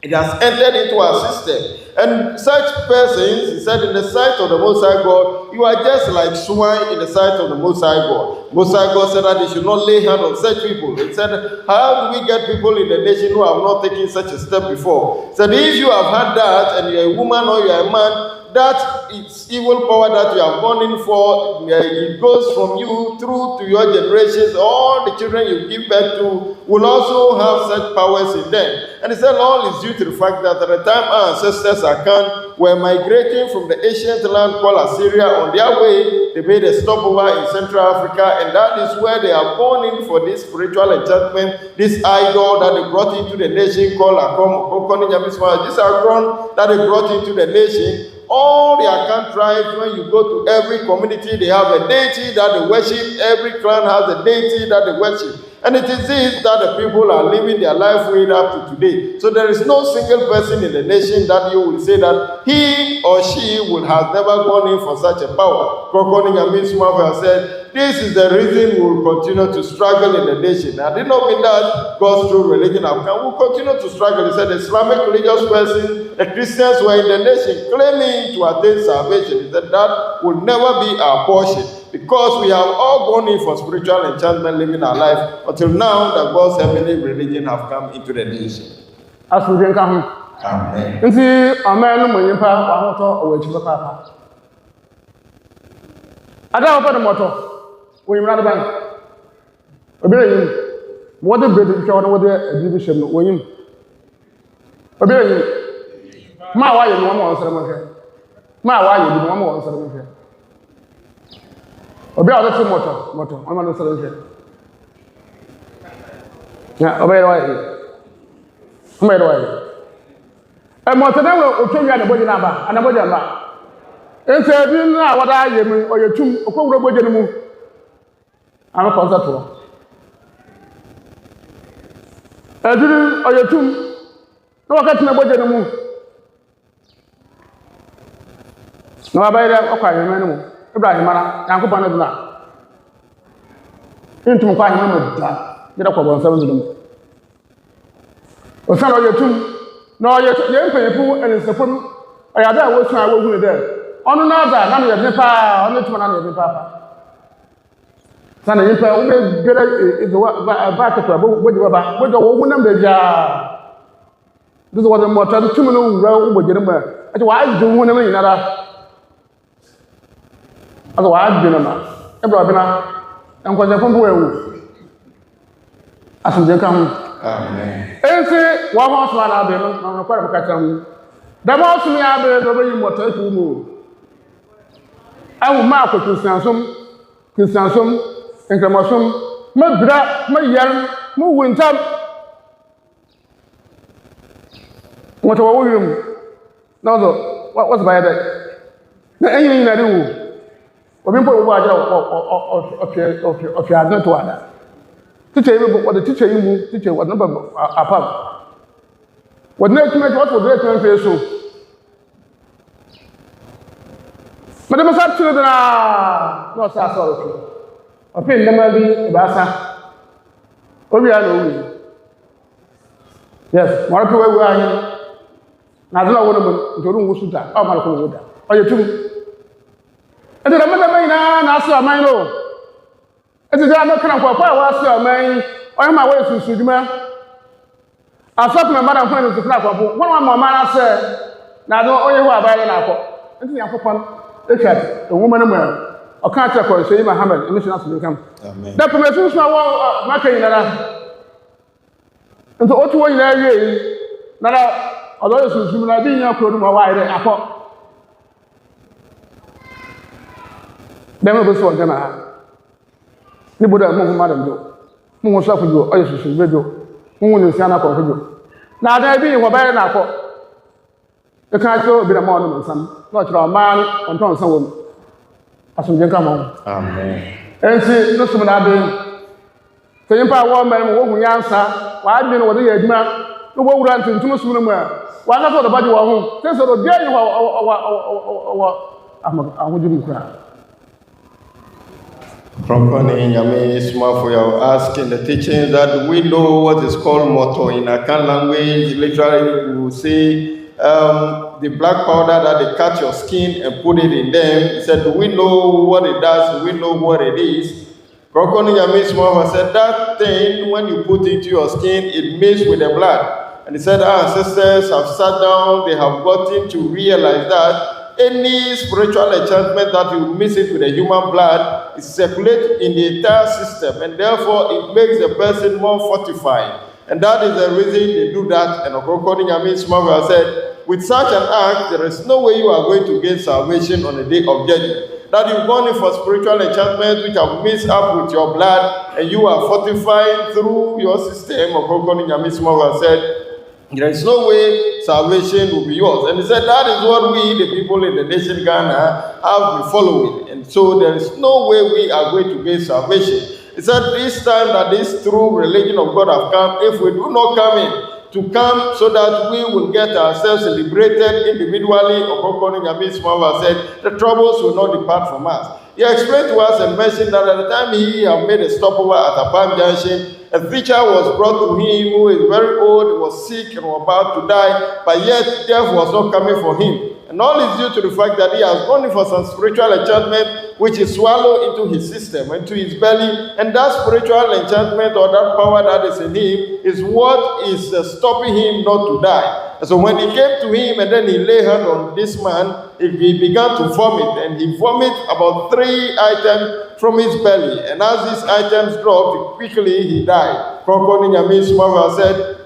it has entered into our system. And such persons, he said, in the sight of the Most High God, you are just like swine in the sight of the Most High God. Most High God said that they should not lay hand on such people. He said, how do we get people in the nation who have not taken such a step before? He said, if you have had that and you're a woman or you're a man, that it's evil power that you have gone in for, it goes from you through to your generations. All the children you give birth to will also have such powers in them. And he said, all is due to the fact that at the time our ancestors Akan were migrating from the ancient land called Assyria. On their way, they made a stopover in Central Africa, and that is where they have gone in for this spiritual enchantment, this idol that they brought into the nation called Ɔkrɔnkrɔnyi. This Ɔkrɔnkrɔnyi that they brought into the nation. All the Akan tribes, when you go to every community, they have a deity that they worship. Every clan has a deity that they worship. And it is this that the people are living their life with up to today. So there is no single person in the nation that you will say that he or she will have never gone in for such a power. Somafo said, this is the reason we will continue to struggle in the nation. I did not mean that God's true religion will continue to struggle. He said the Islamic religious person, the Christians were in the nation claiming to attain salvation. He said that will never be our portion, because we have all gone in for spiritual enchantment, living our life until now that God's heavenly religion have come into the nation. Amen. When you run the bank, obey what the British showed over there, a division, William. Obey my why you one more ceremony. My why you one more ceremony. Obey other two motor, I'm on the ceremony. Yeah, obey the way. Obey the way. And what the devil will tell you the body number and the body number. And say, you know what I am or your tomb, or go over the moon. I'm a concert. I didn't or your tomb. No, I got my body anymore. No, I buy that. Okay, you know, Abraham, Uncle Panadina. Into my home, get up on 7 of them. Or some of your tomb. No, you're paying and it's the phone. I had that was I was there. On another, none of your papa, only to another papa. Son of your only get a back of a book with the woman, baby. This was a more than 2 minutes round with your Otherwise, do one another. Otherwise, dinner. Everybody, and was a phone. As you come. Amen. And say, one horse man, I'll be on a part of Catam. The most me, I'll be over you, what to move. I will mark a Christiansum, and Cramasum, my brat, my young, my winter. What are you? No, what was by that? The anything I do. Or people who are of your not to other. Teacher, what the teacher you move, teacher was number apart. What next to what was there to face so? But there must have children, no, sorry. A pin never be Bassa. Oh, we are yes, more people we are here. Now, I don't want to room with that. Oh, my God, or you too. And then I remember now, I saw my no. It is not kind of what I was your man. I am my way to Sudima. I thought my mother went to the club. One of my mother said, now don't owe you a buy an apple. And the apple. The woman a can't say Muhammad, and mission has to become. That permission my marking that. And so, what way there is, not although it's similar being your program, why apple. Then we will go to you would have moved Madam Joe. Who was up with you, or you should radio. Who will stand up for you? Now, there be what by an apple. The can't show a bit of morning, son. Not your man on top of someone. As we come on. Amen. And see, no sooner than the empire woman who answer, why I didn't what the man who will run to too soon. Why not for the body of home? Since the day you are, would you cry? Ɔkrɔnkrɔnyi Nyame Somafo are asking the teachings that we know what is called motto in Akan language. Literally, we will say the black powder that they cut your skin and put it in them. He said, we know what it does, we know what it is. Ɔkrɔnkrɔnyi Nyame Somafo said that thing, when you put it into your skin, it mixes with the blood. And he said, our ancestors have sat down, they have gotten to realize that any spiritual enchantment that you mix it with the human blood, it circulates in the entire system, and therefore it makes the person more fortified. And that is the reason they do that. And according to Nyame, Somafo said, with such an act, there is no way you are going to gain salvation on the day of judgment. That you've gone in for spiritual enchantment which have mixed up with your blood, and you are fortified through your system. According to Nyame, Somafo said, there is no way salvation will be yours. And he said that is what we, the people in the nation Ghana, have been following. And so there is no way we are going to gain salvation. He said this time that this true religion of God have come, if we do not come in, to come so that we will get ourselves liberated individually, according to Nyame, Somafo said, the troubles will not depart from us. He explained to us and mentioned that at the time he had made a stopover at Apam Junction, a preacher was brought to him who is very old, was sick and was about to die, but yet death was not coming for him. And all is due to the fact that he has gone in for some spiritual enchantment which is swallowed into his system, into his belly, and that spiritual enchantment or that power that is in him is what is stopping him not to die. And so when he came to him and then he laid hand on this man, he began to vomit, and he vomited about 3 items from his belly. And as these items dropped, quickly he died. According to Nyame, Somafo said,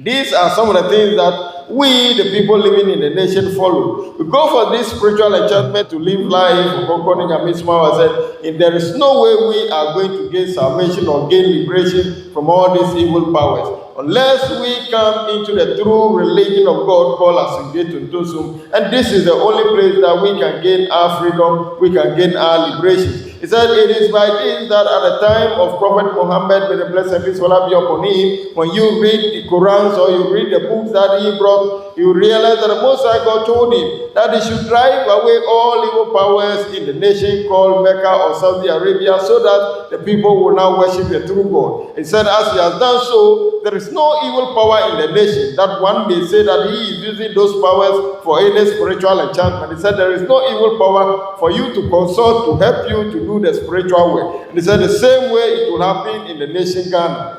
these are some of the things that we, the people living in the nation, follow. We go for this spiritual enchantment to live life. According to Nyame, Somafo said, if there is no way we are going to gain salvation or gain liberation from all these evil powers, unless we come into the true religion of God called Asungate Ntosum. And this is the only place that we can gain our freedom, we can gain our liberation. He said, it is by this that at the time of Prophet Muhammad, may the blessed peace Allah be upon him, when you read the Qurans or you read the books that he brought, you realize that the Most High God told him that he should drive away all evil powers in the nation called Mecca or Saudi Arabia, so that the people will now worship the true God. He said, as he has done so, there is no evil power in the nation that one may say that he is using those powers for any spiritual enchantment. He said, there is no evil power for you to consult to help you to do the spiritual way. And he said, the same way it will happen in the nation Ghana.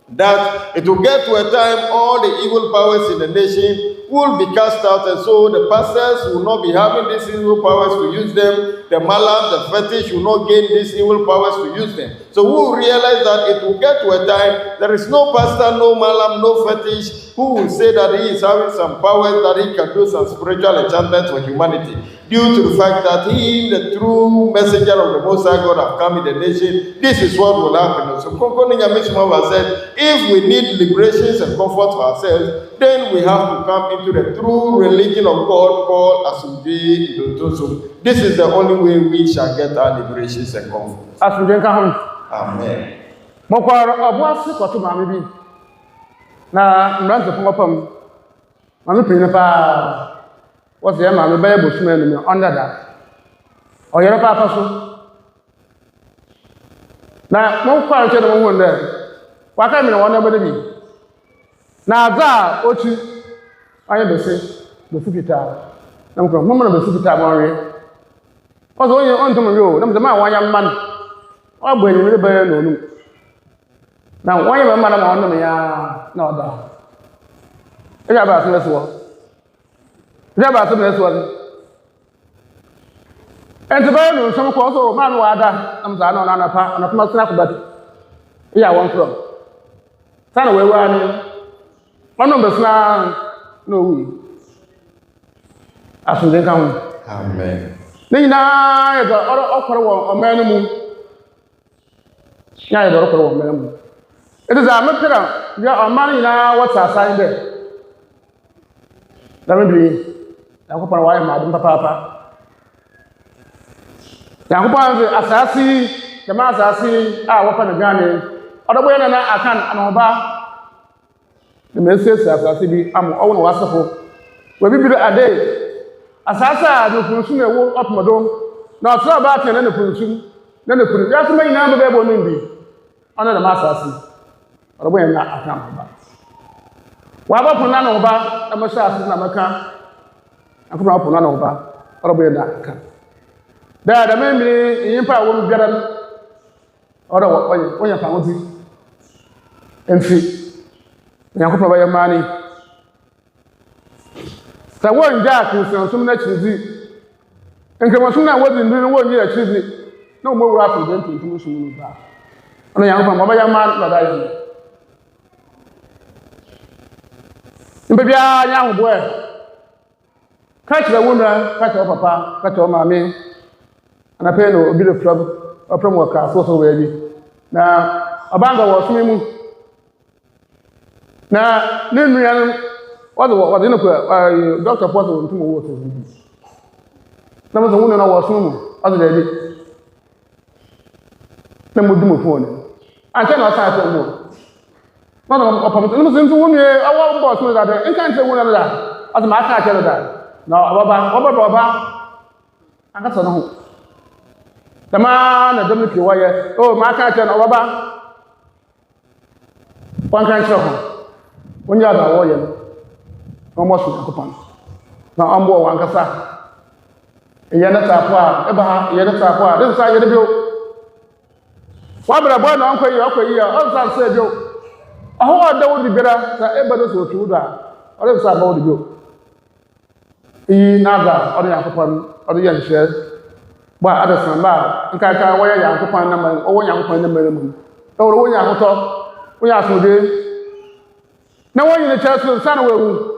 That it will get to a time all the evil powers in the nation will be cast out, and so the pastors will not be having these evil powers to use them. The malams, the fetish will not gain these evil powers to use them. So we will realize that it will get to a time there is no pastor, no malam, no fetish who will say that he is having some powers that he can do some spiritual enchantment for humanity, due to the fact that he, the true messenger of the Most High God, have come in the nation. This is what will happen. So Nyame Somafo said, if we need liberations and comfort for ourselves, then we have to come into the true religion of God called Asungate Ntosum. This is the only way we shall get our liberations and comfort. Amen. Na mranzo pongopam mami pinne pa wose ya mami baye bosume no under that o yere pa pa so na mo kwa che no mo nde wa ka mi no wona bede bi na za ochi aye bese kita na mo mo na bese kita mo re o so onye on to mo yo na mo ma wanya man o gbo enyi baye no nu na wanye me mara ma onu ya na oda eja ba so leso eja ba so leso enti ba no so ko so ma no ada am za na na pa na kuma sna ko bati ya won from sana we wa ni ono be sna no wi asun den kan amen ni na ya ga okoro wo o menu mu ya ya okoro wo menu mu. It is a matter of money now. What's our sign there? Let me be. I hope I am Madam Papa. I hope I am assassin. The master assassin. I open the gun. Other way than I can. And over the message assassin. I'm all wonderful. We will be a day. Assassin, the production will up my dome. Now, so about and then the production. Then the production. That's my number. They will be under the master assassin. Or when not account about. Waba Punano ba, a Massa Namaka, and from Punano ba, or when not account. There the memory in Empire will get or when you found it. And free. You provide your money. So one Jack is some natural disease. Nkremosun na wodi nduru wo nyi achizi na mo wura afọ den tuntum so mu ba ona yan fa baba ya ma la da yi mbe bia nya ho bo e ka kire wonra ka kire papa ka kire mama ana pe no obi le club oprom wo ka so we bi na abanga wo sumi mu na ne nua no wadi no ko doctor poto ntum wo so bi na mo so wonu na wo so mu ado da bi na mo du mo phone anche na sa ta mo na na opam no so ntum wonu e awo boss no da de nkan che wonu da ado ma ka che da na baba aka so no ho tama na dum ki waye o ma ka che na baba wan kan che ho onya da wo ye no mo so ko pan na ambo wan ka sa yana tafwa eba yana tafwa din sa yana biyo wa bra boy na ankoyi ya on sa se biyo aho da wodi bira sa eba do so tu da o sa ba wodi biyo naga o ya kopan o ya nse ba ada san ba nka ka wa ya kopan na ma o wo ya kopan na ma mu o wo ya hoto o ya so de na wo yin che so sa na wewu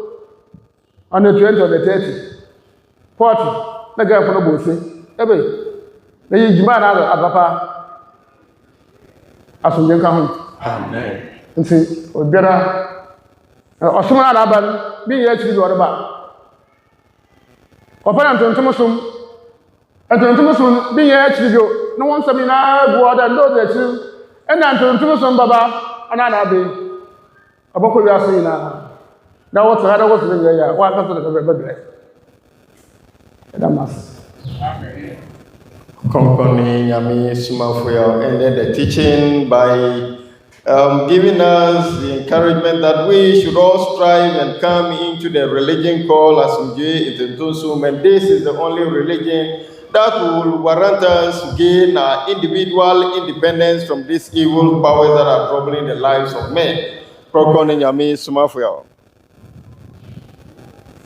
on the 20 or the 30 40 na ga fo no bo se ebe na yi jima na abapa asunje nka ho amen nti obiara osuma na aban bi ye chi do ba opana ntontom sum bi ye chi do no won sami na bu oda ndo de chi ena ntontom sum baba ana na be abako ya sai na wata hada wasu ne ya wa ka so da bebe Ɔkrɔnkrɔnyi Nyame Somafo ended the teaching by giving us the encouragement that we should all strive and come into the religion called Asumje Itetusum, and this is the only religion that will warrant us to gain our individual independence from these evil powers that are troubling the lives of men. Ɔkrɔnkrɔnyi Nyame Somafo.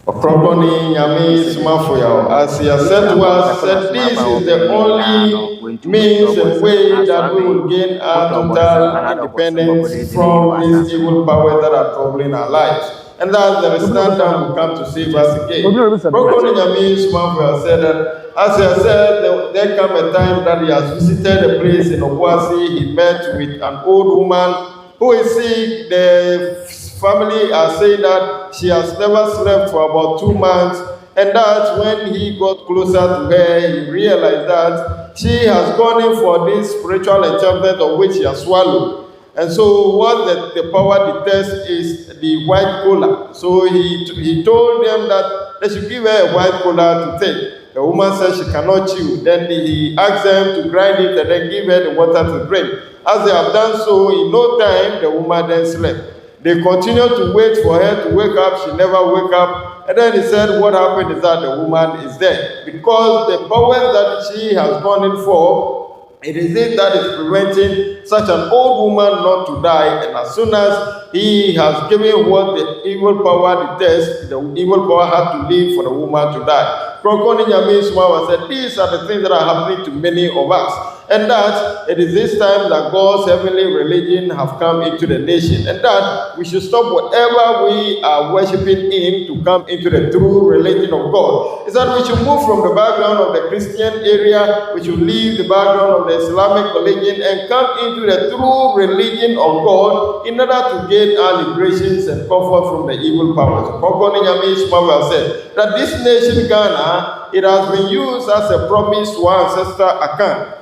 Ɔkrɔnkrɔnyi Nyame Somafo, as he has said to us, that this is the only means and way that we will gain our total independence from these evil powers that are troubling our lives. And that there is none that will come to save us again. Ɔkrɔnkrɔnyi Nyame Somafo has said that, as he has said, there come a time that he has visited a place in Obuasi. He met with an old woman who is sick. The family are saying that she has never slept for about 2 months, and that when he got closer to her, he realized that she has gone in for this spiritual enchantment of which she has swallowed. And so what the power detests is the white cola. So he told them that they should give her a white cola to take. The woman said she cannot chew. Then he asked them to grind it and then give her the water to drink. As they have done so, in no time, the woman then slept. They continued to wait for her to wake up. She never woke up. And then he said, what happened is that the woman is dead. Because the powers that she has gone in for, it is it that is preventing such an old woman not to die. And as soon as he has given what the evil power detests, the evil power had to leave for the woman to die. Ɔkrɔnkrɔnyi Nyame Somafo said, these are the things that are happening to many of us. And that it is this time that God's heavenly religion have come into the nation. And that we should stop whatever we are worshiping in to come into the true religion of God. It's that we should move from the background of the Christian area, we should leave the background of the Islamic religion and come into the true religion of God in order to gain our liberations and comfort from the evil powers. Ɔkrɔnkrɔnyi Nyame Somafo said that this nation, Ghana, it has been used as a promise to our ancestor Akan.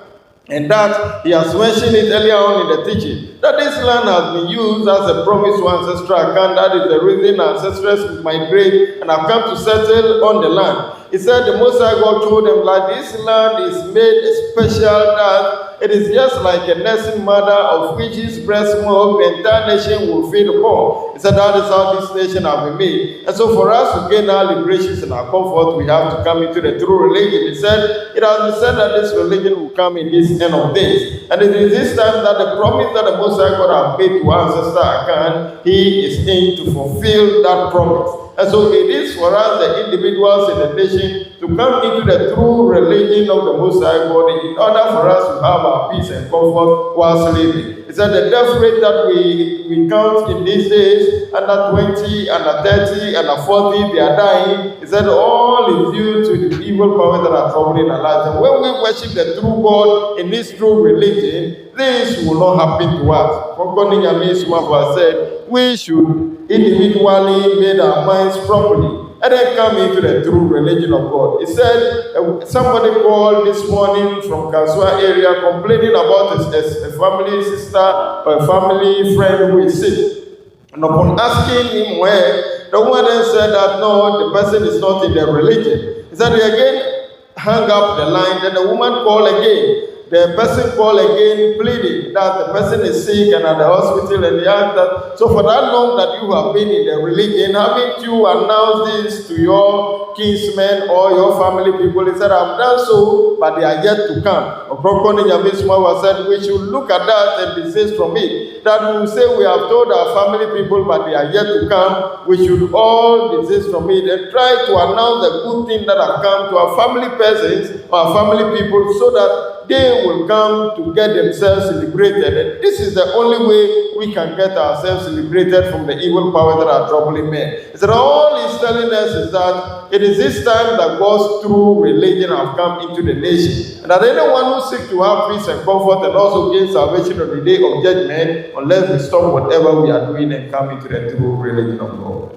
And that he has mentioned it earlier on in the teaching, that this land has been used as a promise to ancestral account. That is the reason ancestors migrate and have come to settle on the land. He said the Most High God told them that this land is made special, that it is just like a nursing mother of which his breast milk the entire nation will feed upon. He said that is how this nation has been made. And so for us to gain our liberations and our comfort, we have to come into the true religion. He said, it has been said that this religion will come in this end of days. And it is this time that the promise that the Most High God has made to our ancestor Akan, he is in to fulfill that promise. And so it is for us, the individuals in the nation, to come into the true religion of the Most High God in order for us to have our peace and comfort whilst living. It said the death rate that we count in these days, under 20, under 30, under 40, they are dying. It said all is due to the evil powers that are troubling our lives. And when we worship the true God in this true religion, this will not happen to us. Nyame Somafo said, we should individually make our minds properly and then come into the true religion of God. He said, somebody called this morning from Kasua area complaining about a family sister or a family friend who is sick. And upon asking him where, the woman then said that no, the person is not in the religion. He said, he again hung up the line, then the woman called again. The person called again, pleading that the person is sick and at the hospital, and they asked that, so for that long that you have been in the religion, haven't you announced this to your kinsmen or your family people? He said, I've done so, but they are yet to come. Ɔkrɔnkrɔnyi Nyame Somafo said, we should look at that and desist from it. That we will say we have told our family people, but they are yet to come. We should all desist from it and try to announce the good thing that have come to our family persons, our family people, so that they will come to get themselves liberated. And this is the only way we can get ourselves liberated from the evil powers that are troubling men. So all he's telling us is that it is this time that God's true religion have come into the nation. And that anyone who seeks to have peace and comfort and also gain salvation on the day of judgment, unless we stop whatever we are doing and come into the true religion of God.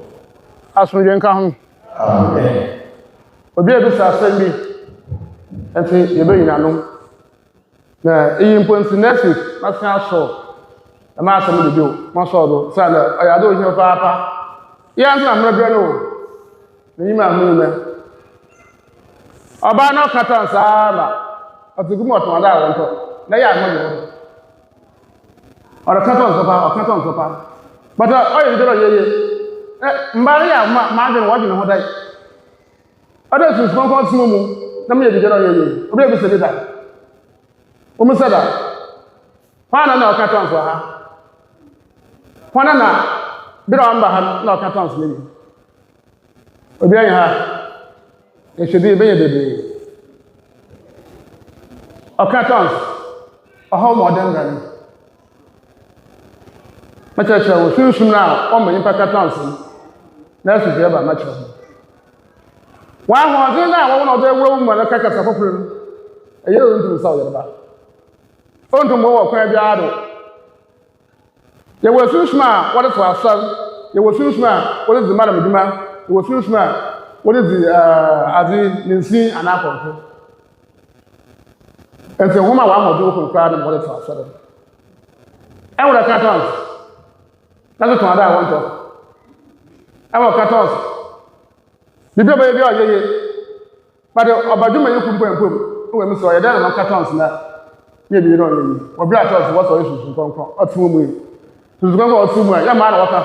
Amen. Na imponsi next week national show na ma asem do mo so do say na oyado ohia papa ya nso na mrabra no na yima amu na oba no katan sa na atugu mo ton da won to na ya mo yo ora katan so pa but oyi do yeye mbari ya ma de wo no ho dai oda su spon kon sumu na me ye do yeye obi be se da Umusada. Pana na okaton so ha. Pana na biro amba ha na okaton so ni. Obi anya ha. E shedi be ye bebe. Okaton. Oho modern gan. Machacha wo sunsun na o ma nyipa okaton so. Na su je ba machacha. Wa ho zo na wo na do ewo mu na kaka sa foforo. Eye o ntu sa o ba. Onto mo wa kwa biado ye wo sunshma what for asal ye wo sunshma what is the madam duma ye wo sunshma what is the azi ninsi anakonto ente homa wa hodo ko kwa na what for asal e wo cartons na so ton ada wonto e wo cartons bibio ba ye bi oyeye but obaduma ye kumpempom we mi so ye dan na cartons na ye bi no ye obi atos wo so yesu konkon otumo mu yi susu konkon otumo ya ma na waka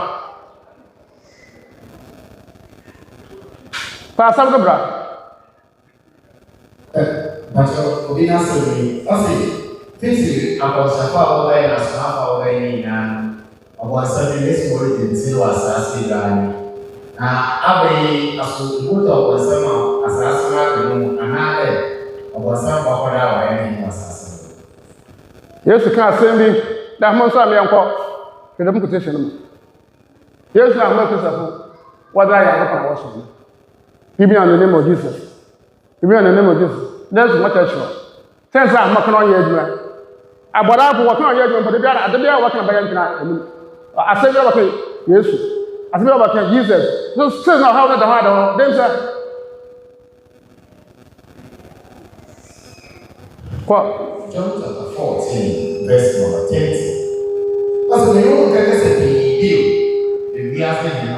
pa sam do bra Pastor obi na se asi fisi akosafa o ba na safa o ba ni na obo asabi les mo ri tin wa asasi gani na abai asu muto o sama asasi ma no ana obo asama ko da wa ni asasi Yesu ka asem da mo so am yanko ke dem quotation no Yesu na mo kesafo wada ya ko pa so give me in the name of Jesus give me in the name of Jesus that's what I show sense am ma kana ye aduma abora bo wa kana ye aduma but biara ade biara wa kana bayan kana anim asem biara wa kana Yesu asem biara wa kana Jesus so sense now how that the hard them say John chapter 14, verse number 30. That's the new guy said the deal. We are saying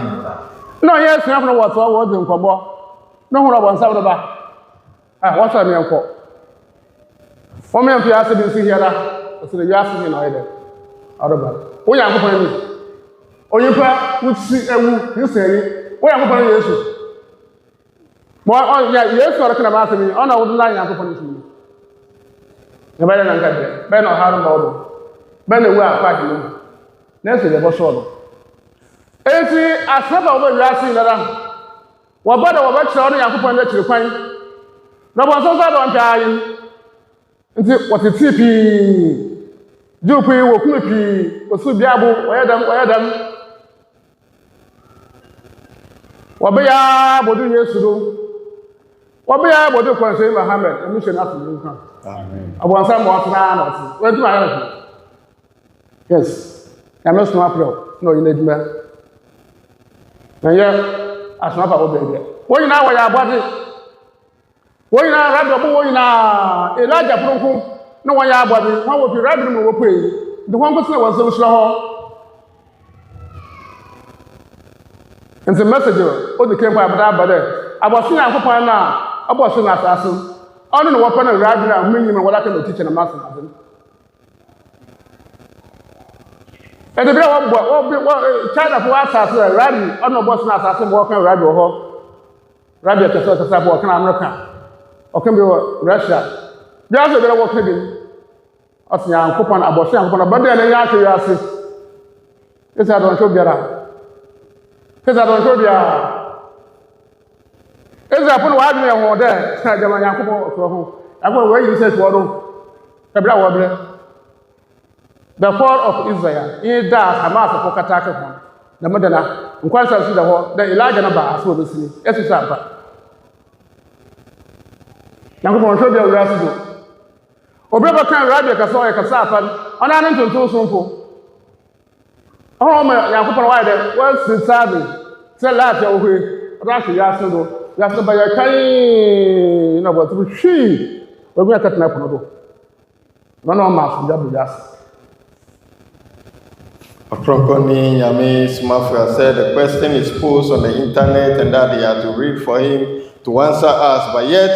no, yes, we have no what was in Kobo. No one wants out of that. What's our name for? One man for us to see here. So the Yasin in either. Out of that. We are going to Oyipa would see a woo, you say, we are going to Yesu. Well, yes, you are talking about me. On our line, I'm going to you. The better than that. Ben or Harum Bobo. Ben the way I fight him. Next, the boss order. Esi asaba obo wiase ndara Wabada wabachira no Yakobon na chiri kwan. Na bo so so don paayin. Nti wotete pi. Jupi wo kuma pi, osu biabo, oyadam. Wabaya bodu Yesu do. Wabaya bodu Kwanse Muhammad, emission afu nka. Amen. Abwansa mo atena na oti. Wetu ayana. Yes. Nyame soma pro, no yinadima. Na ye asoma pa obede. Wo nyina wo ya abode. Wo nyina radio bo wo nyina Elijah pronko na wo ya abode. Wo wo fi radio mo wo pei. De ho nko se wo nsem sura ho. And the message o de kempa abade. Abosu Yakobon na abosu na asasu. Onu no wo pa na radio na hunyim wala ka no teacher na master adem. And the China for us as rally, on the boss not as a walking radio or radio to sort of walking America or can be Russia. There's a better walking in us young coupon abortion upon a body and a yacht. Yes, I don't show better. Yes, I don't show better. Yes, I put one year or there, said the young couple from home. I go where you said to the black. The fall of Israel. In that Hamas for Kataka. The Madonna, and quite a the Elijah number as well as me. Yes, it's up. Now, come on, show you a recipe. Obreva can ride like a soy casapan, and I don't do so. Oh, my Yakobon Wide, what's the service? Say that your way. That's the Yasudo. That's the by a kind of what she. We're going to cut my photo. One of my W. Ɔkrɔnkrɔnyi Nyame Somafo said the question is posed on the internet and that they have to read for him to answer us. But yet,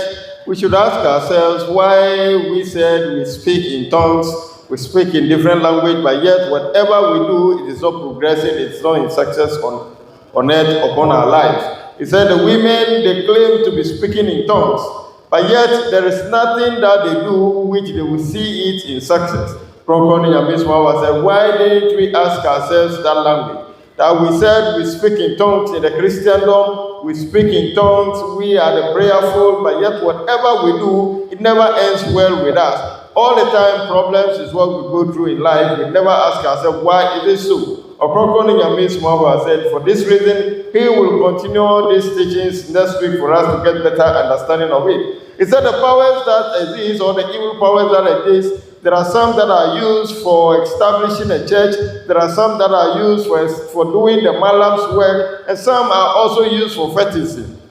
we should ask ourselves why we said we speak in tongues, we speak in different language, but yet whatever we do, it is not progressing, it's not in success on earth upon our lives. He said the women, they claim to be speaking in tongues, but yet there is nothing that they do which they will see it in success. Ɔkrɔnkrɔnyi Nyame Somafo said, why didn't we ask ourselves that language? That we said we speak in tongues in the Christendom, we speak in tongues, we are the prayerful, but yet whatever we do, it never ends well with us. All the time, problems is what we go through in life. We never ask ourselves, why is it so? Ɔkrɔnkrɔnyi Nyame Somafo said, for this reason, he will continue these teachings next week for us to get better understanding of it. He said the powers that exist, or the evil powers that exist, there are some that are used for establishing a church. There are some that are used for doing the malam's work. And some are also used for fetishism.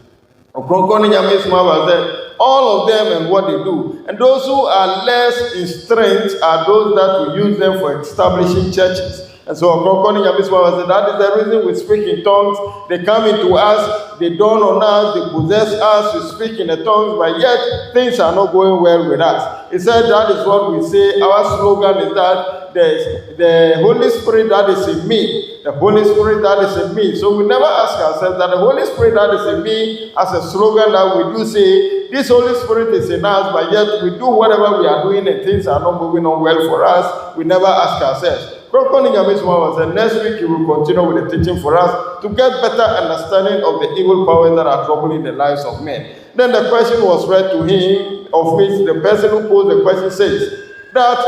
Ɔkrɔnkrɔnyi Nyame Somafo said, all of them and what they do. And those who are less in strength are those that will use them for establishing churches. And so Ɔkrɔnkrɔnyi Nyame Somafo said, that is the reason we speak in tongues. They come into us, they dawn on us, they possess us, we speak in the tongues, but yet things are not going well with us. He said that is what we say. Our slogan is that the Holy Spirit that is in me, the Holy Spirit that is in me. So we never ask ourselves that the Holy Spirit that is in me as a slogan that we do say, this Holy Spirit is in us, but yet we do whatever we are doing and things are not moving on well for us. We never ask ourselves. Ɔkrɔnkrɔnyi Nyame Somafo said, next week you will continue with the teaching for us to get better understanding of the evil powers that are troubling the lives of men. Then the question was read to him, of which the person who posed the question says that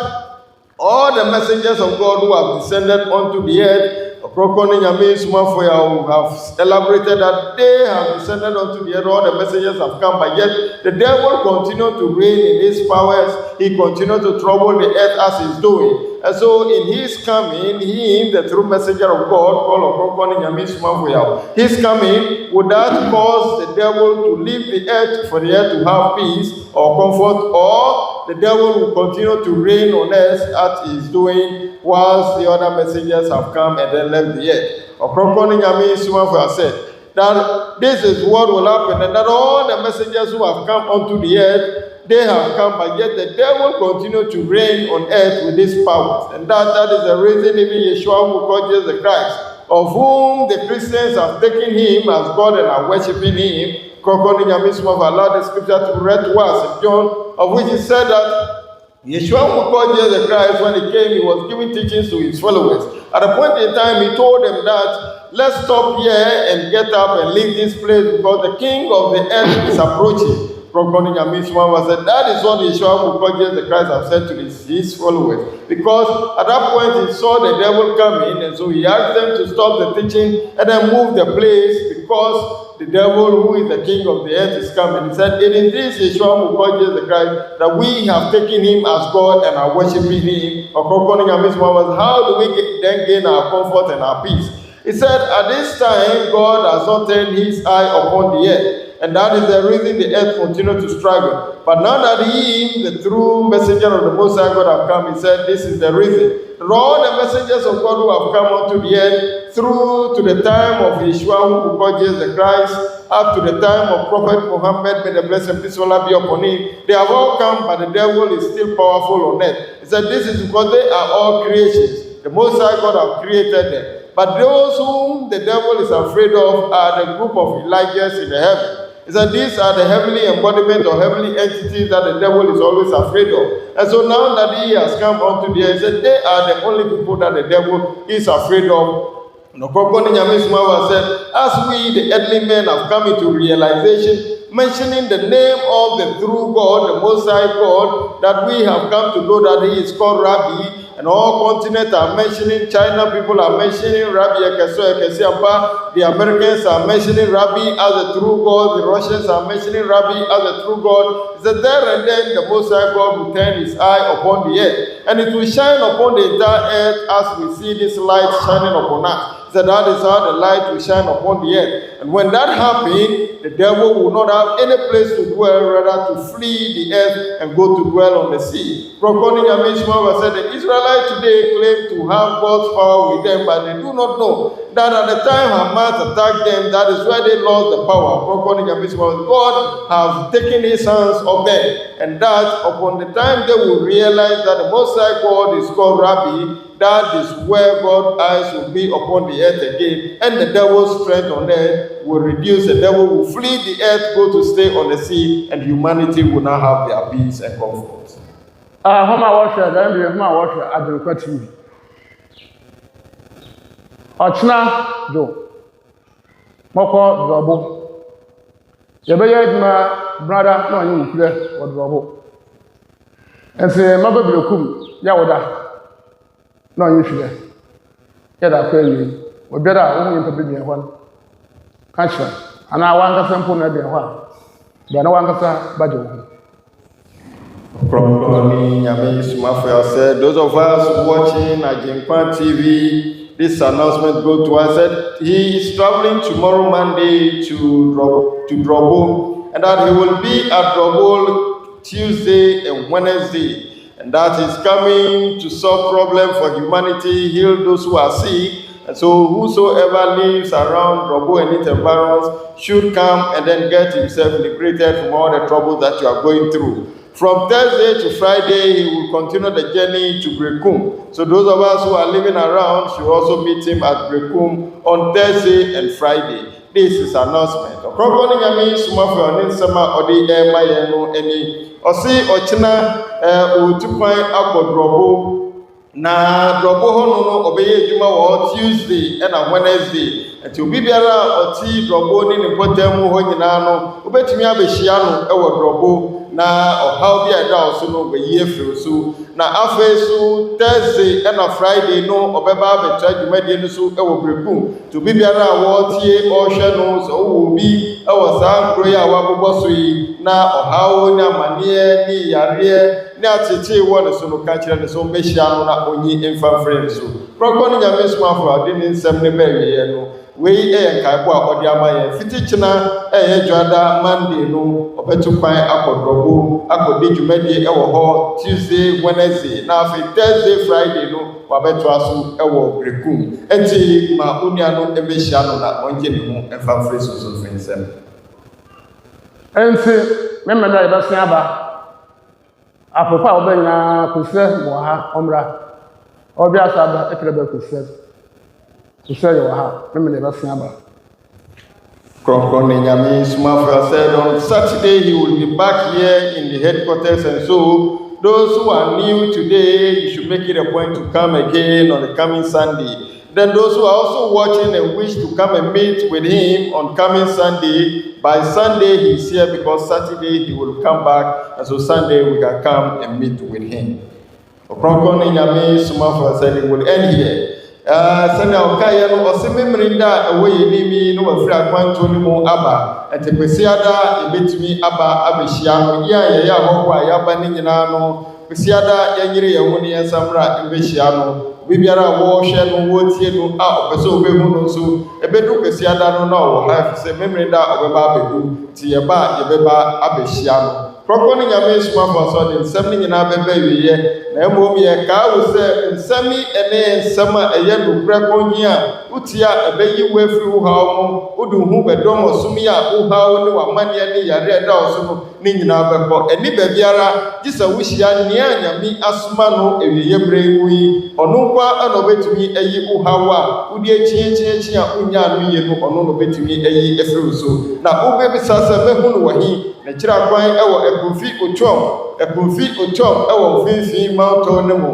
all the messengers of God who have descended onto the earth, Ɔkrɔnkrɔnyi Nyame Somafo have elaborated that they have descended onto the earth, all the messengers have come, but yet the devil continued to reign in his powers. He continued to trouble the earth as he's doing. And so in his coming, he, the true messenger of God, called Ɔkrɔnkrɔnyi Nyame Somafo, his coming would that cause the devil to leave the earth for the earth to have peace or comfort, or the devil will continue to reign on earth as he is doing whilst the other messengers have come and then left the earth. Ɔkrɔnkrɔnyi Nyame Somafo said that this is what will happen, and that all the messengers who have come onto the earth, they have come, but yet the devil continues to reign on earth with his powers. And that is the reason even Yeshua, who called Jesus Christ, of whom the Christians have taken him as God and are worshiping him. Ɔkrɔnkrɔnyi Nyame Somafo allowed the scripture to be read to us in John, of which he said that Yeshua, who called Jesus Christ, when he came, he was giving teachings to his followers. At a point in time, he told them that let's stop here and get up and leave this place because the king of the earth is approaching. That is what Yeshua Jesus the Christ have said to his followers. Because at that point he saw the devil coming, and so he asked them to stop the teaching and then move the place because the devil, who is the king of the earth, is coming. He said, it is this Yeshua Jesus the Christ that we have taken him as God and are worshiping him. How do we then gain our comfort and our peace? He said, at this time, God has not turned his eye upon the earth. And that is the reason the earth continues to struggle. But now that he, the true messenger of the Most High God, have come, he said, this is the reason. And all the messengers of God who have come onto the earth through to the time of Yeshua, who called Jesus the Christ, up to the time of Prophet Muhammad, may the blessed peace of Allah be upon him, they have all come, but the devil is still powerful on earth. He said, this is because they are all creations. The Most High God have created them. But those whom the devil is afraid of are the group of Elijahs in the heaven. He said, these are the heavenly embodiment or heavenly entities that the devil is always afraid of. And so now that he has come unto the earth, he said, they are the only people that the devil is afraid of. Said, as we, the earthly men, have come into realization, mentioning the name of the true God, the Most High God, that we have come to know that he is called Rabbi, and all continents are mentioning, China people are mentioning Rabbi Ekesiampa, the Americans are mentioning Rabbi as a true God, the Russians are mentioning Rabbi as a true God. He said, there and then the Most High God will turn his eye upon the earth, and it will shine upon the entire earth as we see this light shining upon us. He said, that is how the light will shine upon the earth. And when that happens, the devil will not have any place to dwell, rather to flee the earth and go to dwell on the sea. Said the Israelites today claim to have God's power with them, but they do not know that at the time Hamas attacked them, that is where they lost the power. God has taken his hands off them, and that upon the time they will realize that the Most High God is called Rabbi, that is where God's eyes will be upon the earth again, and the devil's strength on earth will reduce. The devil will flee the earth, go to stay on the sea, and humanity will now have their peace and comfort. Homa washer, then the Homa washer at the question. Ochna do Moko Drobo. Yabaya, my brother, no, you play or Drobo. And say, Mother Bilokum, Yawoh. No, you should. Get a query. We better only to be one. Catch her. And I want to sample maybe one. Then I want to badge. Ɔkrɔnkrɔnyi, Nyame Somafo said, those of us watching Ajimpa TV, this announcement go to us that he is traveling tomorrow Monday to Drobo, and that he will be at Drobo Tuesday and Wednesday, and that is coming to solve problems for humanity, heal those who are sick. And so whosoever lives around Drobo and its environs should come and then get himself liberated from all the troubles that you are going through. From Thursday to Friday, he will continue the journey to Brekum. So those of us who are living around should also meet him at Brekum on Thursday and Friday. This is announcement. Ɔkrɔnkrɔnyi Nyame Somafo ɔne nsɛm a ɔde ɛma yɛn no ani. Ɔse ɔkyena ɔtukwan akɔ Drobo. Na Drobo hɔ no ɔbɛyɛ adwuma wɔ Tuesday ɛna Wednesday. Nti obi biara ɔte Drobo ne ne mpɔtam mu hɔ nyinaa no wobɛtumi abɛhyia no ɛwɔ Drobo. Na ɔhaw bi a ɛda ɔso no ɔbɛyi afiri so. Na afei so Thursday ɛna Friday no ɔbɛba abɛtwa dwumadie no so ɛwɔ Brekum. Nti obi biara a wɔtie ɔhwɛ no sɛ ɔwɔ bi ɛwɔ saa nkuro yi a wɔabobɔ so yi na ɔhaw ne amanneɛ ne yareɛ ne akyekye wɔ ne so no ka kyerɛ ne so mbɛhyia no na ɔnyi mfa mfrɛ ne so. Ɔkrɔnkrɔnyi Nyame Somafo a ɔde ne nsɛm ne bɛwieɛ no wei ɛyɛ nkaebɔ a ɔde ama yɛn. Fitikyena ɛyɛ dwada Monday no ɔbɛto kwan akɔ Drobo akɔdi dwumadie ɛwɔ hɔ Tuesday, Wednesday, na afei Thursday, Friday no wabɛtoa so ɛwɔ Brekum. Enti ma onua no ɛbɛhyia no na ɔngye ne ho ɛmfa mfrɛ so firi nsɛm. Enti memena yɛbɛsen aba apɔpɔ a wɔbɛnya kosɛ wɔ ha ɔmmra ɔbi asa aba ɛpɛrɛ bɛ kosɛ yɛ wɔ ha memena yɛbɛsen aba. Ɔkrɔnkrɔnyi Nyame Somafo said on Saturday he will be back here in the headquarters, and so those who are new today, you should make it a point to come again on the coming Sunday. Then those who are also watching and wish to come and meet with him on coming Sunday, by Sunday he's here because Saturday he will come back, and so Sunday we can come and meet with him. Ɔkrɔnkrɔnyi Nyame Somafo said it will end here. Sɛnea ɔkaeɛ no ɔse memere da ɛwɔ yɛ nimi no wafiri akwanto no mu aba ɛnti kwesiada ɛbɛtumi aba abɛhyia no yɛ a yɛyɛ ahɔho a yɛaba no nyinaa no kwesiada yɛnyere yɛn ho ne yɛnsamra ɛbɛhyia no bibiara wɔhwɛ no wɔtie no a ɔpɛ sɛ ɔbɛhu no nso ɛbɛdu kwesiada no na ɔwɔ ha ɛfiri sɛ memere da ɔbɛba abɛdu nti yɛba a yɛbɛba abɛhyia no Ɔkrɔnkrɔnyi Nyame Somafo so de nsɛm ne nyinaa bɛbɛ wieyɛ na mmom yɛ kaa wo sɛ nsɛm ɛne nsɛm a ɛyɛ nokorɛ kɔnyi a wotia ɛbɛyi wo afiri wo haw mu wode ho bɛdɔm ɔsom yi a wo haw ne w'amanneɛ ne yare ɛda wo so no ne nyinaa bɛkɔ ɛni baabiara gye sɛ wohyia nea Nyame asoma no awieyɛ berɛ mu yi ɔno nkwa ɛna ɔbɛtumi ayi wo haw a wode akyiakyiakyi a wonyaa no yie no ɔno na ɔbɛtumi ayi afiri wo so na wobɛbisa sɛ bɛhu no wɔ he na kyerɛ kwan ɛwɔ Epufi Otwom ɛwɔ mfimfini mountain no mu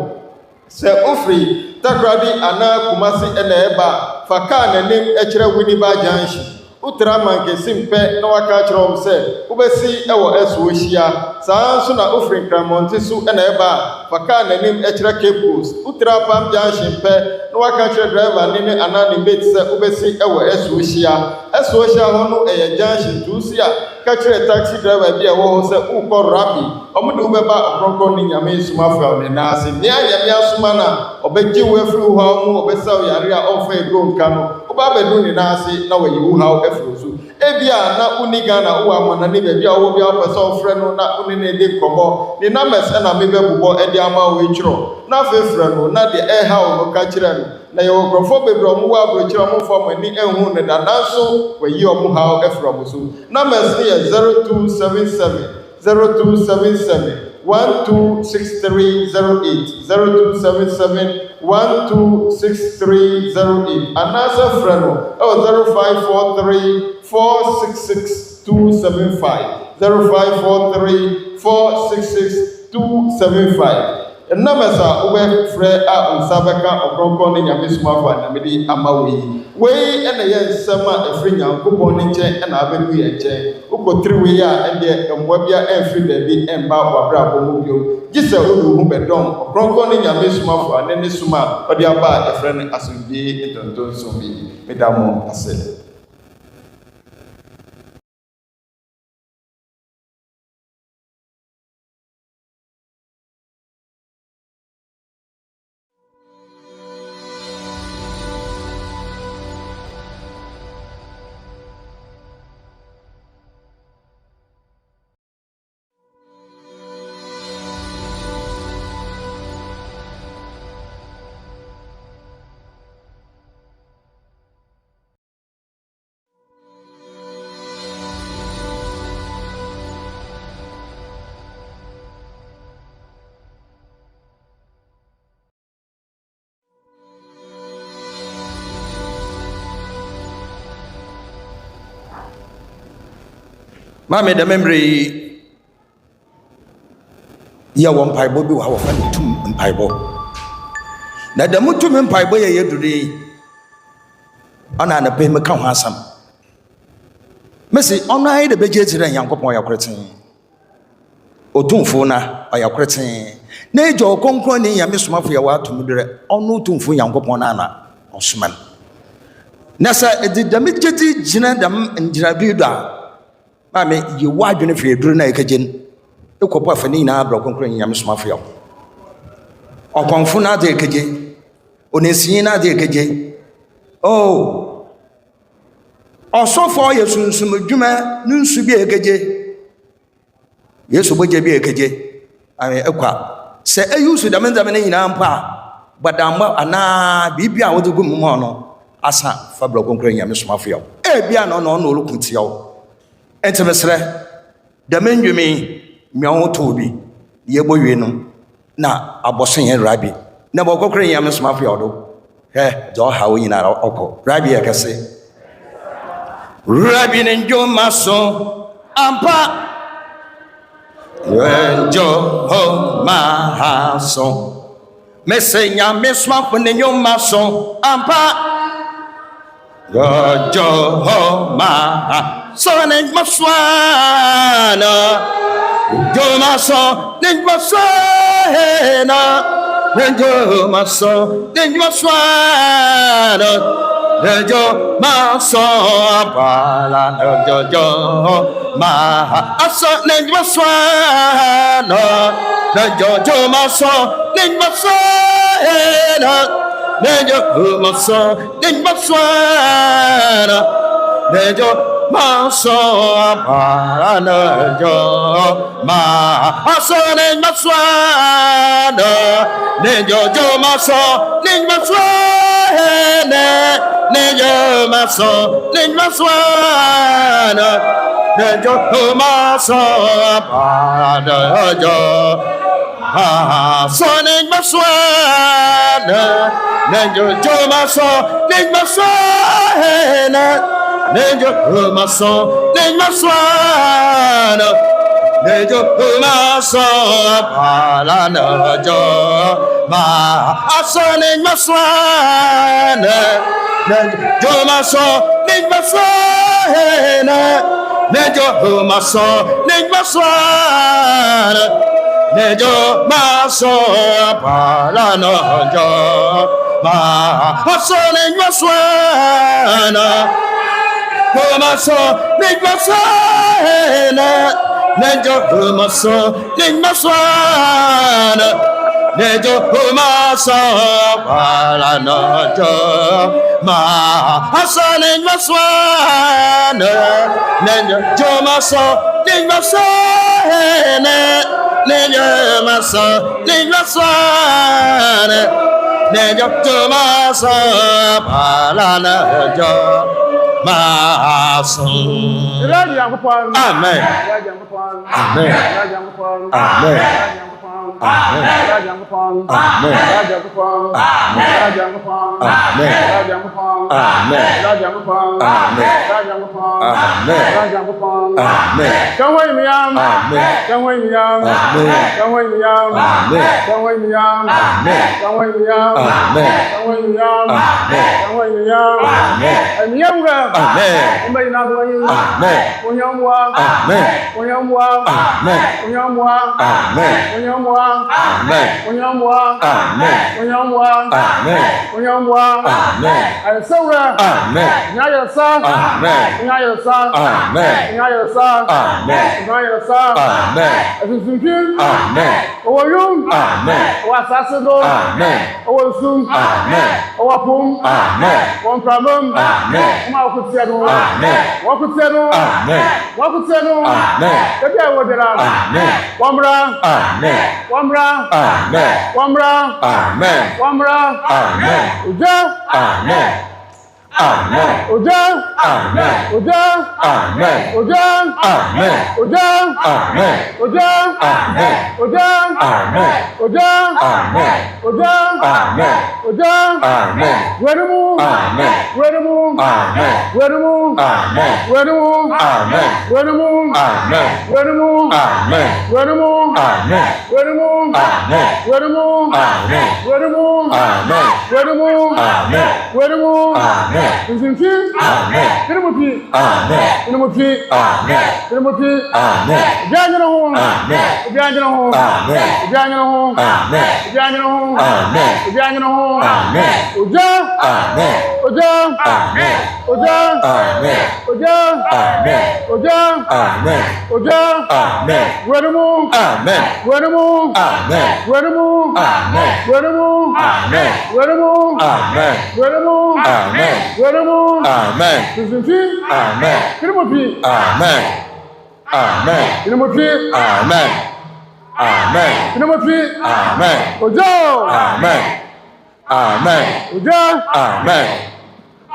sɛ ofiri Takrady anaa Kumasi ɛna ɛba fa kaa n'anim ɛkyerɛ Winneba Junction utra mankesi mpɛ na waka kyerɛ wɔn sɛ wobɛsi ɛwɔ ɛso hyia saa nso na ofiri Nkramonte so ɛna ɛba fa kaa n'anim ɛkyerɛ Cape Coast utra Palm Junction mpɛ na waka kyerɛ driver ne anaa ne mate sɛ wobɛsi ɛwɔ ɛso hyia hɔ no ɛyɛ junction tuusi a ka kyerɛ taxi driver bi a ɛwɔ hɔ sɛ wokɔ Rabi ɔmode wobɛba Ɔkrɔnkrɔnyi Nyame Somafo ne naase nea Nyame asoma na ɔbɛgye wo afiri wo haw mu ɔbɛsa wo yare a ɔmfa eduro nka no woba abɛdu ne naase na wɔyi wo haw afiri so ebia na woni Ghana wo amana ne baabi a wo bia wopɛ sɛ ɔfrɛ no na wone ne de nkɔmmɔ ne numbers ɛna mebɛbobɔ ɛde ama wo etwerɛ na afei frɛ no na de ɛha wo ka kyerɛ no na yɛwɔ nkurɔfoɔ bebree ɔmo wɔ aburokyerɛ ɔmo fa ɔmo ani ɛhu ne da nanso wɔyi ɔmo haw afiri ɔmo so numbers ne yɛ 0277 126308 0277 anaasɛ frɛ no ɛwɔ 0543466275 0543466275 numbers a wobɛfrɛ a nsa bɛka Ɔkrɔnkrɔnyi Nyame Somafo a namede ama wo yi wei ɛna yɛ nsɛm a ɛfiri Nyankopɔn ne nkyɛn ɛna abɛdu yɛn nkyɛn wokɔtiri wei a ɛdeɛ mmoa bia ɛmfiri baabi ɛmba w'abrabɔ mu bio gye sɛ wode wo ho bɛdɔm Ɔkrɔnkrɔnyi Nyame Somafo a ne som a ɔde aba a ɛfrɛ no asomdwie ntontonsom bi meda mo ase. Mame da memory ya wɔ mpaebɔ bi wɔ ha wɔfa no tum mpaebɔ na da mu tum mpaebɔ yɛ yɛdure ɔna anapɛ meka ho asɛm mesi ɔno ayɛ da bɛgye kyerɛ Nyankopɔn ɔyɛ koreten ɔtumfo na ɔyɛ koreten na agya Ɔkrɔnkrɔnyi Nyame Somafo yɛ wɔ atom derɛ ɔno tumfo Nyankopɔn na ana ɔsoma no na sɛ ɛdi dam gyedi gyina dam ngyinabi do a Mame yɛwɔ adwene firi aduru na ɛkagye no ɛkɔbɔ afa ne nyinaa brɛ Ɔkrɔnkrɔnyi Nyame Somafo yɛ ɔkɔmfo no ade ɛkagye ɔnansinyi no ade ɛkagye ɔsɔfoɔ yɛ sunsum adwuma ne nsu bi ɛkagye Yesu bɔgya bi ɛkagye ɛkwa sɛ ɛyi so dame no nyinaa mpo a badambɔ anaa biribi a wode gu mu ma no asa fa brɛ Ɔkrɔnkrɔnyi Nyame Somafo yɛ ebia na ɔno ɔlɔko tia wo enti mesrɛ dame ndwumi mmea to bi yɛbɔ wie no na abɔso yɛn Rabi na bɔ Ɔkrɔnkrɔnyi Nyame Somafo yɛ ɔdo dɛ ɔha wo nyinaa ɔkɔ Rabi yɛ kɛse Rabi ne ndwoma so ampa ndwoma ha so Mese Nyame Somafo ne nyoma so ampa Jojo ma so ne maswana Joma so ne maswana Joma so ne maswana Jojo ma so bala Jojo ma so ne maswana Jojo ma so ne maswana Nejo maso Nejo maso parana jo ma aso Nejo maso Nejo maso Nejo maso parana jo aso Nejo maso Nejo maso Nejo maso palana jo ma aso Nejo maso Nejo maso Nejo maso palana jo ma aso Nejo maso Nejo maso Nejo maso palana jo ma aso Nejo maso Nejo maso Nejo maso palana jo maso. Amen. Amen. Amen.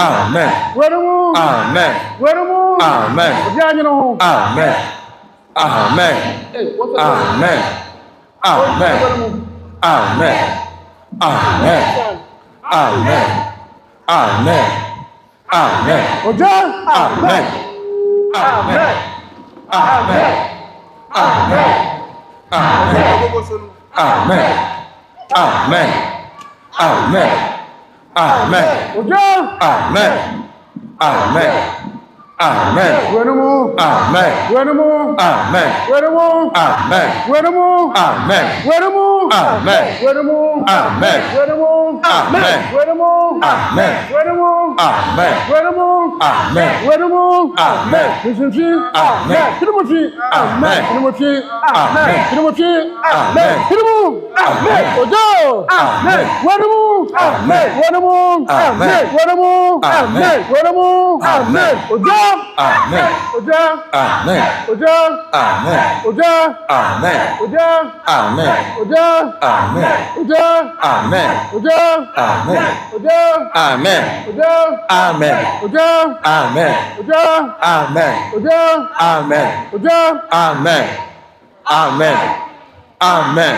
Amen. Werumu. Amen. Werumu. Amen. Ojanyo. Amen. Amen. Amen. Amen. Amen. Amen. Amen. Amen. Amen. Oja. Amen. Amen. Amen. Amen. Amen. Amen. Amen. Amen. Amen. Oja. Amen. Amen. Amen. Werumu. Amen. Werumu. Amen. Werumu. Amen. Werumu. Amen. Werumu. Amen. Werumu. Amen. Werumu. Amen. Werumu. Amen. Werumu. Amen. Werumu. Amen. Werumu. Amen. Nisinfi. Amen. Kirimufi. Amen. Kirimufi. Amen. Kirimufi. Amen. Kirimu. Amen. Ojo. Amen. Werumu. Amen. Werumu. Amen. Werumu. Amen. Werumu. Amen. Ojo. Amen. Ojo. Amen. Ojo. Amen. Ojo. Amen. Ojo. Amen. Ojo. Amen. Ojo. Amen. Ojo. Amen. Ojo. Amen. Ojo. Amen. Ojo. Amen. Ojo. Amen. Ojo. Amen. Ojo. Amen. Amen. Amen.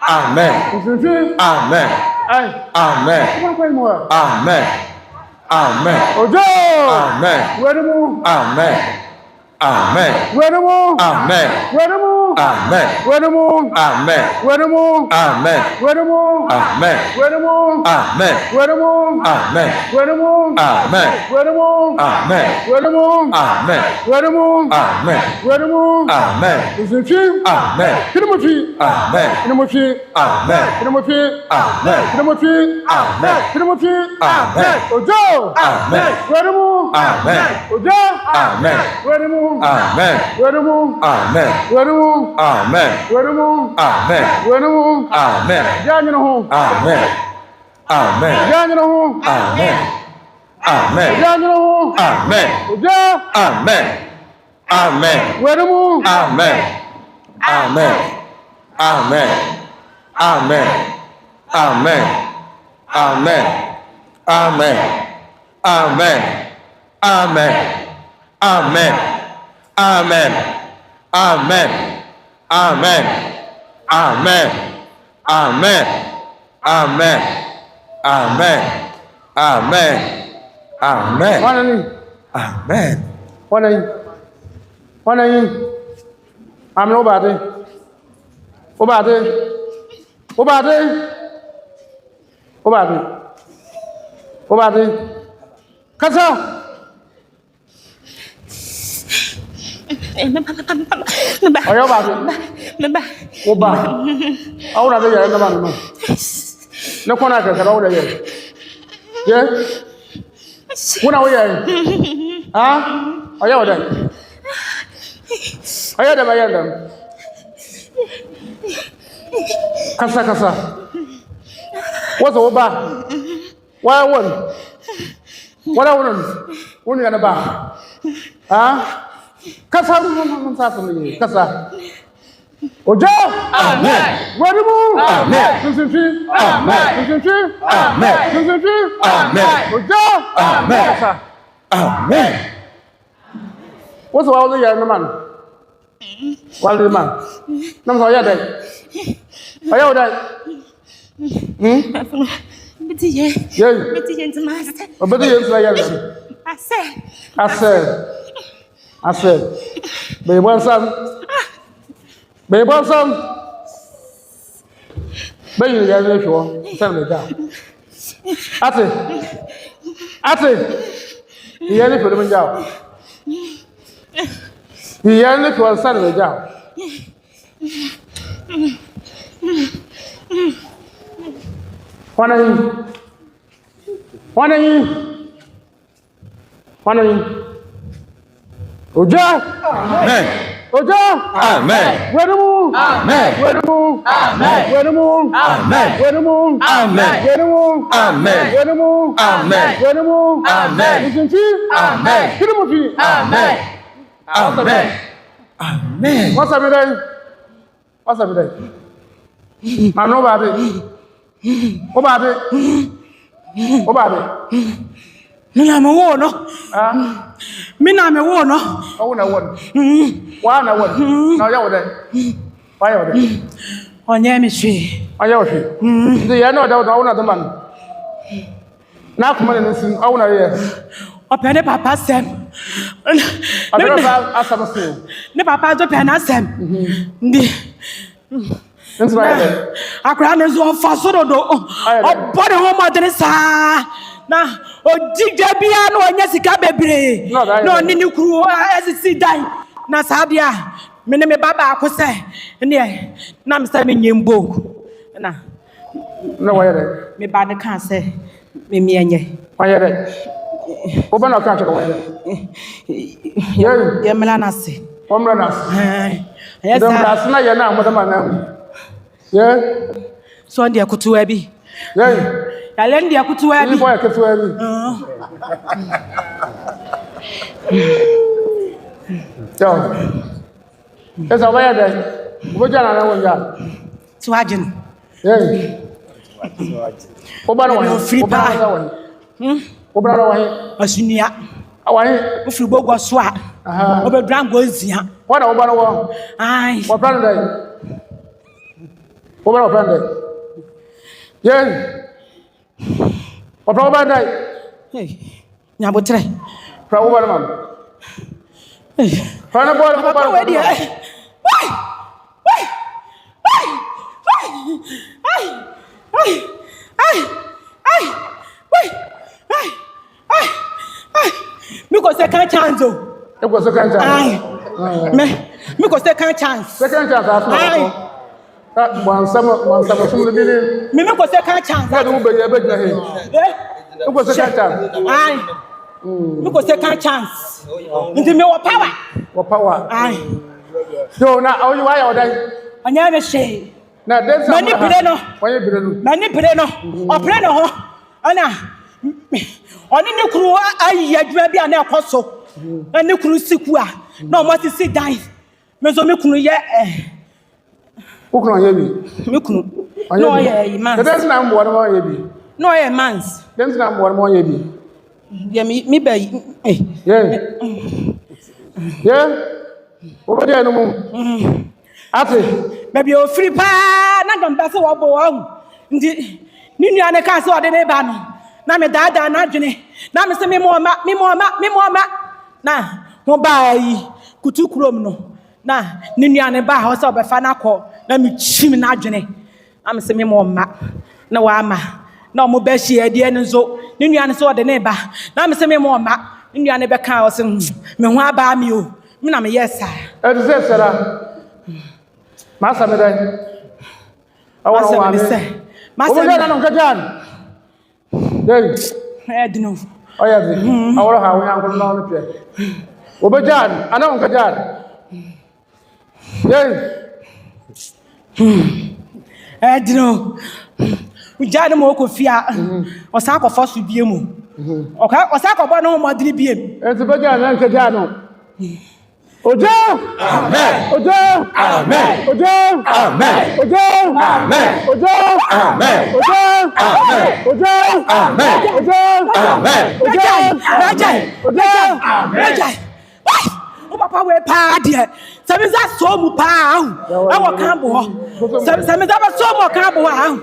Amen. Nisinfi. Amen. Ai. Amen. Kuma kwa imuwa. Amen. Amen. Ojo. Amen. Werumu. Amen. Amen. Werumu. Amen. Werumu. Amen. Werumu. Amen. Werumu. Amen. Werumu. Amen. Werumu. Amen. Werumu. Amen. Werumu. Amen. Werumu. Amen. Werumu. Amen. Werumu. Amen. Werumu. Amen. Nisinfi. Amen. Kirimufi. Amen. Kirimufi. Amen. Kirimufi. Amen. Kirimufi. Amen. Kirimufi. Amen. Ojo. Amen. Werumu. Amen. Ojo. Amen. Werumu. Amen. Werumu. Amen. Werumu. Amen. Werumu. Amen. Werumu. Amen. Janyina ho. Amen. Amen. Janyina ho. Amen. Amen. Janyina ho. Amen. Ojo. Amen. Amen. Werumu. Amen. Amen. Amen. Amen. Amen. Amen. Amen. Amen. Amen. Amen. Amen. Amen. Amen. Amen. Amen. Amen. Amen. Amen. Amen. Wanani. Amen. Wanani. Wanani. Amna obade. Obade. Obade. Obade. Obade. Kasa. Oyo obade. Oba. Awuna de yere na ba no. Ne kona ka ka awuna yere. Ye. Wuna wo yere. Ha? Oyo oda. Oyo da ba yere. Kasa. What's oba? Why one? What I want? Wunu yana ba. Ha? Kasa mun sa sun kasa. Ojo. Amen. Werumu. Amen. Nisinfi. Amen. Nisinfi. Amen. Nisinfi. Amen. Ojo. Amen. Kasa. Amen. What's all the year no man? What the man? Nam so ya dai. Oya dai. Biti ye. Ye. Biti ye ntimaste. Obedi ye nsa ya. Ase. Be bon sam. Be bon sam. Be you ya le sho. Sam le da. Ate. Iye ni fere mo ja. Iye ni fere sam le ja. Wanani. Ojo. Amen. Ojo. Amen. Werumu. Amen. Werumu. Amen. Werumu. Amen. Werumu. Amen. Werumu. Amen. Werumu. Amen. Werumu. Amen. Nisinfi. Amen. Kirimufi. Amen. Amen. Amen. What's up today? Man, nobody. Mina me wo no. Mina me wo no. Oh na won. Wa na won. Na ya wo dey. Wa ya wo dey. Onye me hwe. Aya wo hwe. Ndi ya na da wo na da man. Na kuma ne nsin awu na ye. Ope ne papa sem. Ne papa asam se. Ne papa do pe na sem. Ndi. Nsin na ye. Akra ne zo fa so do. Obode ho modere sa. Na odigya bia no onya sika bebre. No ni ni kuru asisi dan. Na sabia me ne me baba akose. Ne na me say me nyembo. Na wa ye dey. Me ba ne kan say me enye. Wa ye dey. Oba na ka cheko wa ye. Ye mela na se. Omra na se. Yes sir. Dem na ye na amodama na. Ye. So ndi akutuwa bi. Ye. Yale ndi akutuwa bi. Ni boy akutuwa bi. So. Esa ba ye dey. Obo jana na wonja. Tuajin. Ye. Oba na wa. Free buy. Oba na wa. Asunia. Awan. Ofiri bogwo so a. Obedran go zia. Wa na oba na wa. Ai. Wa plan dey. Oba na plan dey. Ye. Wa plan dey. Hey. Nyabotre. Pra oba na man. Hey. Pra na boy oba. Why? Why? Me go second chance. E go second chance. Me go second chance. Second chance after. One some so be me go second chance. What do be be here? E go second chance. Me go second chance. Nti me power. What power? So na how you why or die? Anya me she. Na dance mani pere no. Why pere no? Mani pere no. O pere no ho. Ana oni ne kuru ayi adwuma bia na ekoso. Ani kuru siku a na o mati sit down. Me so me kunu ye Ukunu ye bi. Me kunu. No ye man. Dance na mbo na ye bi. No ye mans. Dance na mbo na ye bi. Ya mi be Yeah. Yeah. Over there no mo. Ate. Maybe o free pa na don bese wo bo wo. Ndi ni nua ne ka se o de ne ba no. Na me daada na adwene. Na me se me mo ma. Na ho ba yi kutu krom no. Na ni nua ne ba ho se obefa na kọ na me chim na adwene. Na me se me mo ma. Na wa ama. Na mo ba hie ade ne nso. Ni nua ne se o de ne ba. Na me se me mo ma. Ni nua ne be ka o se me ho aba mi o. Me na me yes sir. E do say sir. Masa me dai. Masa me say. Masa me na no kajan. Dei. Edno. Oya zi. Aworo ha wo yankun na no pe. Obejan, ana on kajan. Dei. Edno. Ujade mo ko fia. Osa ko fosu bie mu. Osa ko bo no mo diri bie. Enti bejan na kajan no. Ojo! Amen! Ojo! Amen! Ojo! Amen! Ojo! Amen! Ojo! Amen! Ojo! Amen! Ojo! Amen! Ojo! Amen! Ojo! Amen! O papa we pa de. Se me za so mu pa ahu. E wo kan bo ho. Se me za ba so mo kan bo ahu.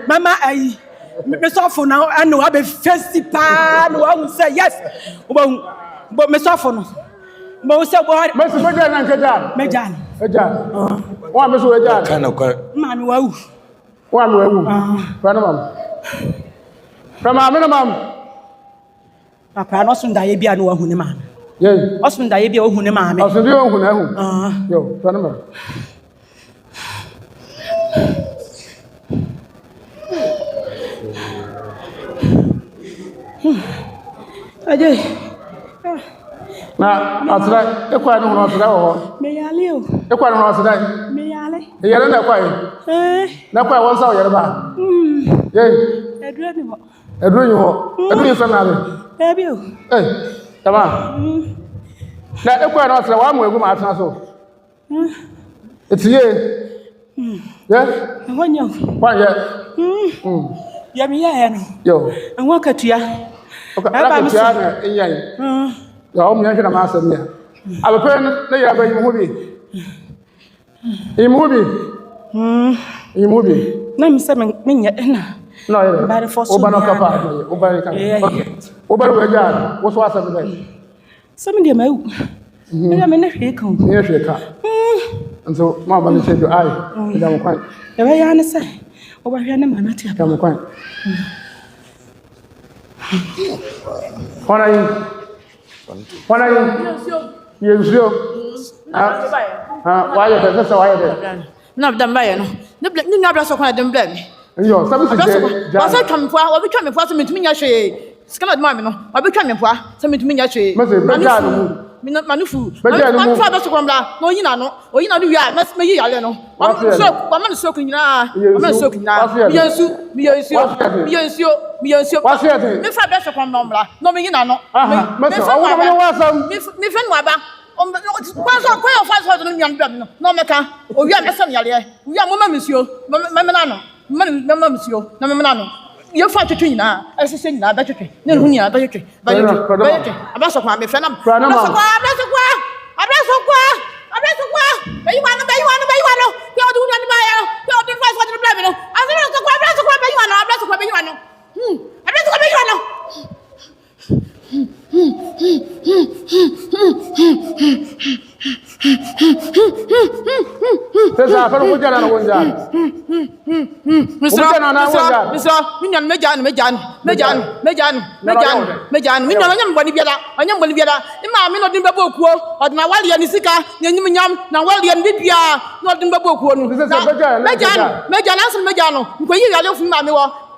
Mama ayi. Me so for now and no be festival no I will say yes. But me so for no. Mo se bo me se mejan na kejan mejan wa me so ejan kana kwa ma mi wa wu pra na mam pra ma me na mam papa no sun da ye bia no wa hu ne ma ye osun da ye bia o hu ne ma me osun bi o hu na hu yo pra na mam aje na atra ekwa no no atra wo me yale o ekwa no atra me yale e yare na kwa na kwa won sa o yare ba ye edure ni ho edure yi so na be e bi o tama na ekwa no atra wa mo egu ma atra so etiye ye wonyo kwa ye ya mi ya no yo enwo katua Okay, that's what you are in Yan. The home yank and master here. I will pay the other movie. In movie. Let me say, No, by the force of Ober, what's what's happening? Some of them out. I mean, if you come, Yes, you can. And so, Mamma said, I don't quite. The way I say, over here, I'm not here. Come quite. When are you? You sure? Why is that? Why is that? No, done by no. The never so quite them blame. Yo, something was I come for? I'll become a person to me. Scarlet Mamma, I'll become a poor, some to me. Manufu, my father's grumbler, no, you know, or you know, you are, must be Yaleno. I'm soaking now, I'm soaking now. Yes, you, what's your thing? If I best upon Nombla, no, me, no, Miss Wabba. What's our quail fast for the young governor? No matter, or you are a son, Yalia. We are Mamma Monsieur, Mamma, Monsieur, Mamma. You're far to train now, as a singer, better tree. No, Hunia, better tree. But I'm not so far, my friend. I'm not so far. I'm not so far. But you want to buy one. You're doing the buyer. You're the first one to blame. I'm not so far. I'm not so far. I'm not so far. I'm not so far. There's a fellow who got on one job. Mr. Mejan, we know I'm going to be I'm going to be I'm not in the book, or my Wally and Sika, Yam, now Wally and Bibia, not in the book. Mejan, answer Mejano, when you are from Mammy.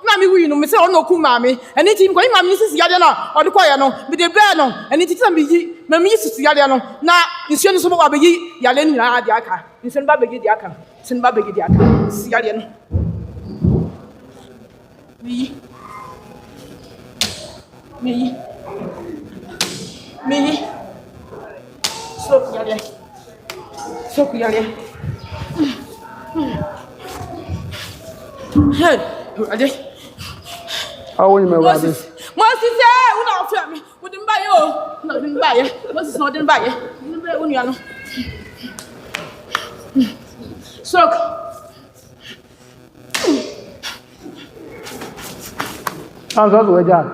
Mammy, we know, Miss Kumami, and it's in going Mrs. Yadana or the Quayano, with the Bano, and it is Mrs. Yadano. Now, you send some Baby Yalen Yaka, you send Baby Yaka, send Baby Yaka, Yadian. Me, so Yadian. Hey, how will you know about this? What's he say? Who not tell me? Who didn't buy you? No, didn't buy it. What's not didn't buy it? Didn't buy it. So, I'm going to go down.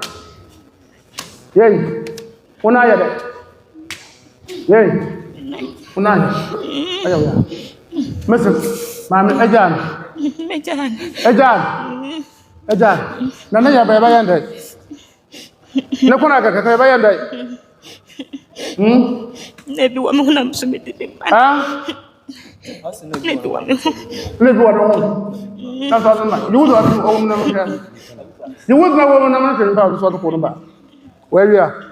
Yay, when I had it. Yay, when I had it. Mrs. Mammy, Ejan, Nana, ya by end. No one I can by end. Maybe one submitted. Ah, Maybe one. live one. That's all. You would not own them. You would not own them about sort of quarterback. Where you are.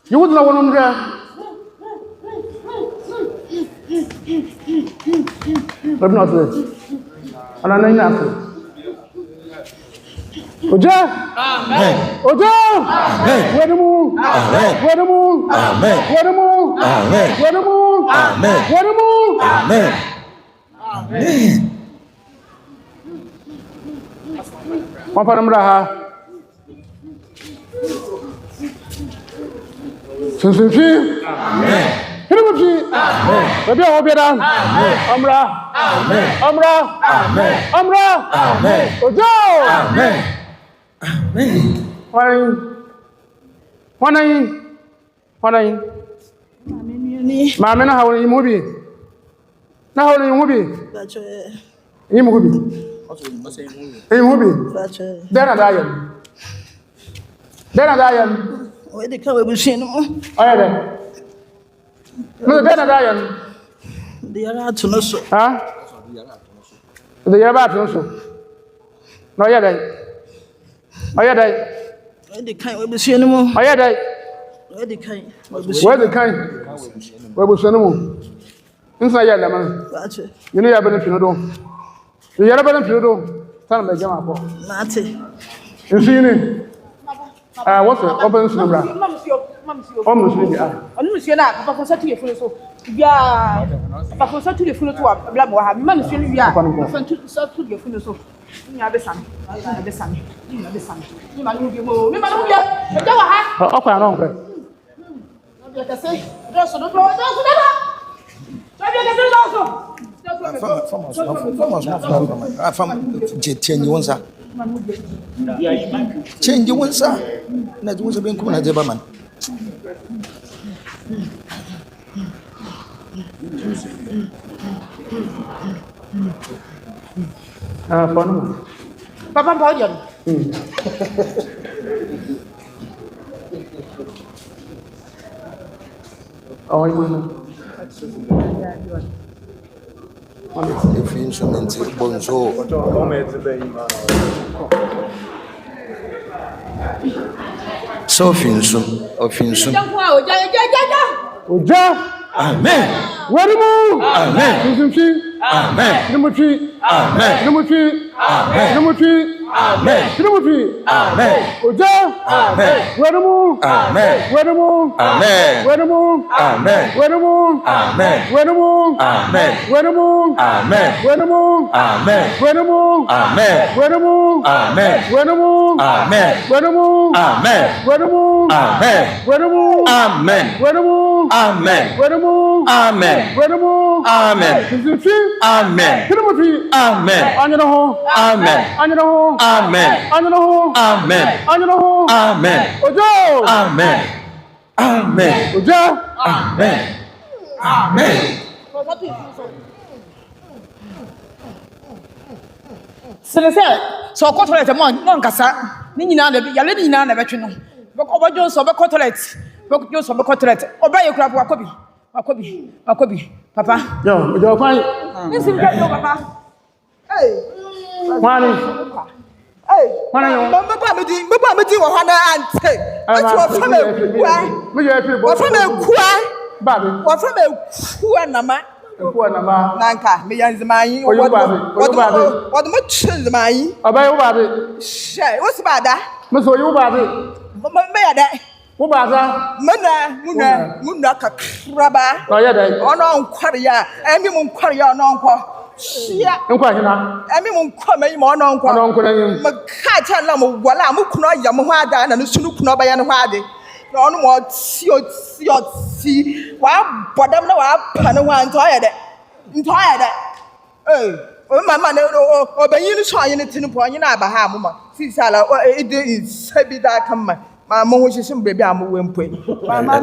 You would know one there. But not this. And I know. Oja! Amen. Oja! Amen. Where the moon? Amen. Where the moon? Amen. Where the moon? Amen. Where the moon? Amen. Where the moon? Amen. Amen. One for them raha. Since Amen. Amen. Baby, I'll be done. Amra. Amen. Amra. Amen. Amra. Amen. Oja! Amen. Amen. One Mamma, how are you moving? Now, how are you moving? You moving? You moving? Then I am. Where they come with Shin? I am. No, then I am. They are out to know so. Huh? They are about to know so. No, yet. Where they can't with Shin anymore. Where they can't. Where the kind? Where was the no? Inside, man. You know, I've been a Yara bana fido. Sana me jama ko. Mate. Nsini. What's the open sunbra? Almost really. Monsieur na papa ko sa tu ye funu so. Ya papa ko sa tu ye funu to bla mo ha. Ma monsieur ni ya. Fa tu sa tu ye funu so. Ni abesam. Abesam. Ni abesam. Ni ma nu bi mo. Mi ma nu bi. E ja wa ha. Okwa na onko. Ya ka se. Do so do do so da. So bi ka se do so. Change one sir. Change one sir. Na juza ben kuma na jeba man. Papa pa ojo. Oh, you If instrument bonzo. So finsum. Oja. Amen. Warimu. Amen. Nzimfi. Amen. Numufi. Amen. Numufi. Amen. Numufi. Amen. Numufi. Amen. Oja. Amen. Warimu. Amen. Warimu. Amen. Warimu. Amen. Warimu. Amen. Warimu. Amen. Warimu. Amen. Warimu. Amen. Warimu. Amen. Warimu. Amen. Warimu. Amen. Warimu. Amen. Warimu. Amen. Warimu. Amen. Warimu. Amen. Warimu. Amen. Warimu. Amen. Nzimfi. Amen. Numufi. Amen. Anyanaho. Amen. Anyanaho. Amen. Anyanaho. Amen. Anyanaho. Amen. Ojo. Amen. Amen. Oja. Amen. Amen. So ko toilet mo nkasa ni nyina na ya le nyina na betwe no oba Johnson oba toilet oba Johnson oba toilet oba ye kura wakobi papa Yo, ojo fine. nsim ga yo papa Mani. Mana yo. Baba me di wo hana ante. Ati wo fa me kuwa. Me ye fi bo. Wo fa me kuwa. Babe. Wo fa me kuwa na ma. Ku na ma. Nanka me yan zamayi. Oyo babe. Oyo babe. Wo mo tun zamayi. Aba yo babe. She, wo si bada. Me so yo babe. Me ya da. Wo baza. Muna kakraba. Na ya dai. Ono nkware ya. Emi mu nkware ya ono nkwa. Shia. Nkwa hina. Emi mu nkwa me mo ono nkwa. Ono nkwa yin. Me ka cha na mo wala mo kuno ya mo ho ada na no sunu kuno ba ya no ho ade. Na ono mo ti wa bodam na wa pa no ho anto ya de. O mama na o banyi no so aye ne tin po anyi na aba ha mo ma. Si sala e de sabi da kan ma. Ma mo ho hyehyem bebi am we mpo. Mama.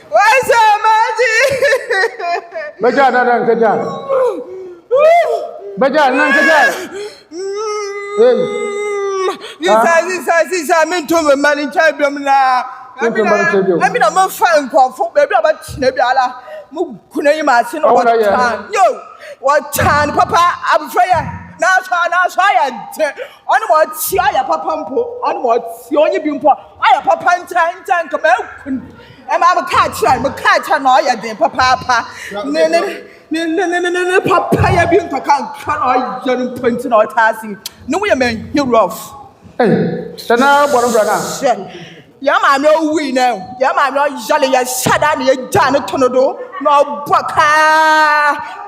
Wasamaji. Beja na dan keja. Beja nan keja. Sisa min to me mani champion na. Abi na mo fa nkofo bebi abatina bi ala. Mo kuna yi ma se no tan. Yo, what tan papa abfraya. Na so ya de. Onu mo ti aya papa mpo. Onu mo ti onye bi mpo. Aya papa ntan ka ma kun. E ma ka cha na aya de papa. Ne papa ya bi nka kan na aya no panti na otasi. Ne wo ya man you rough. Eh, sana bono brana. Ya ma me owi na. Ya ma me yale ya shada na ya ja ne tonodo. Na oboka.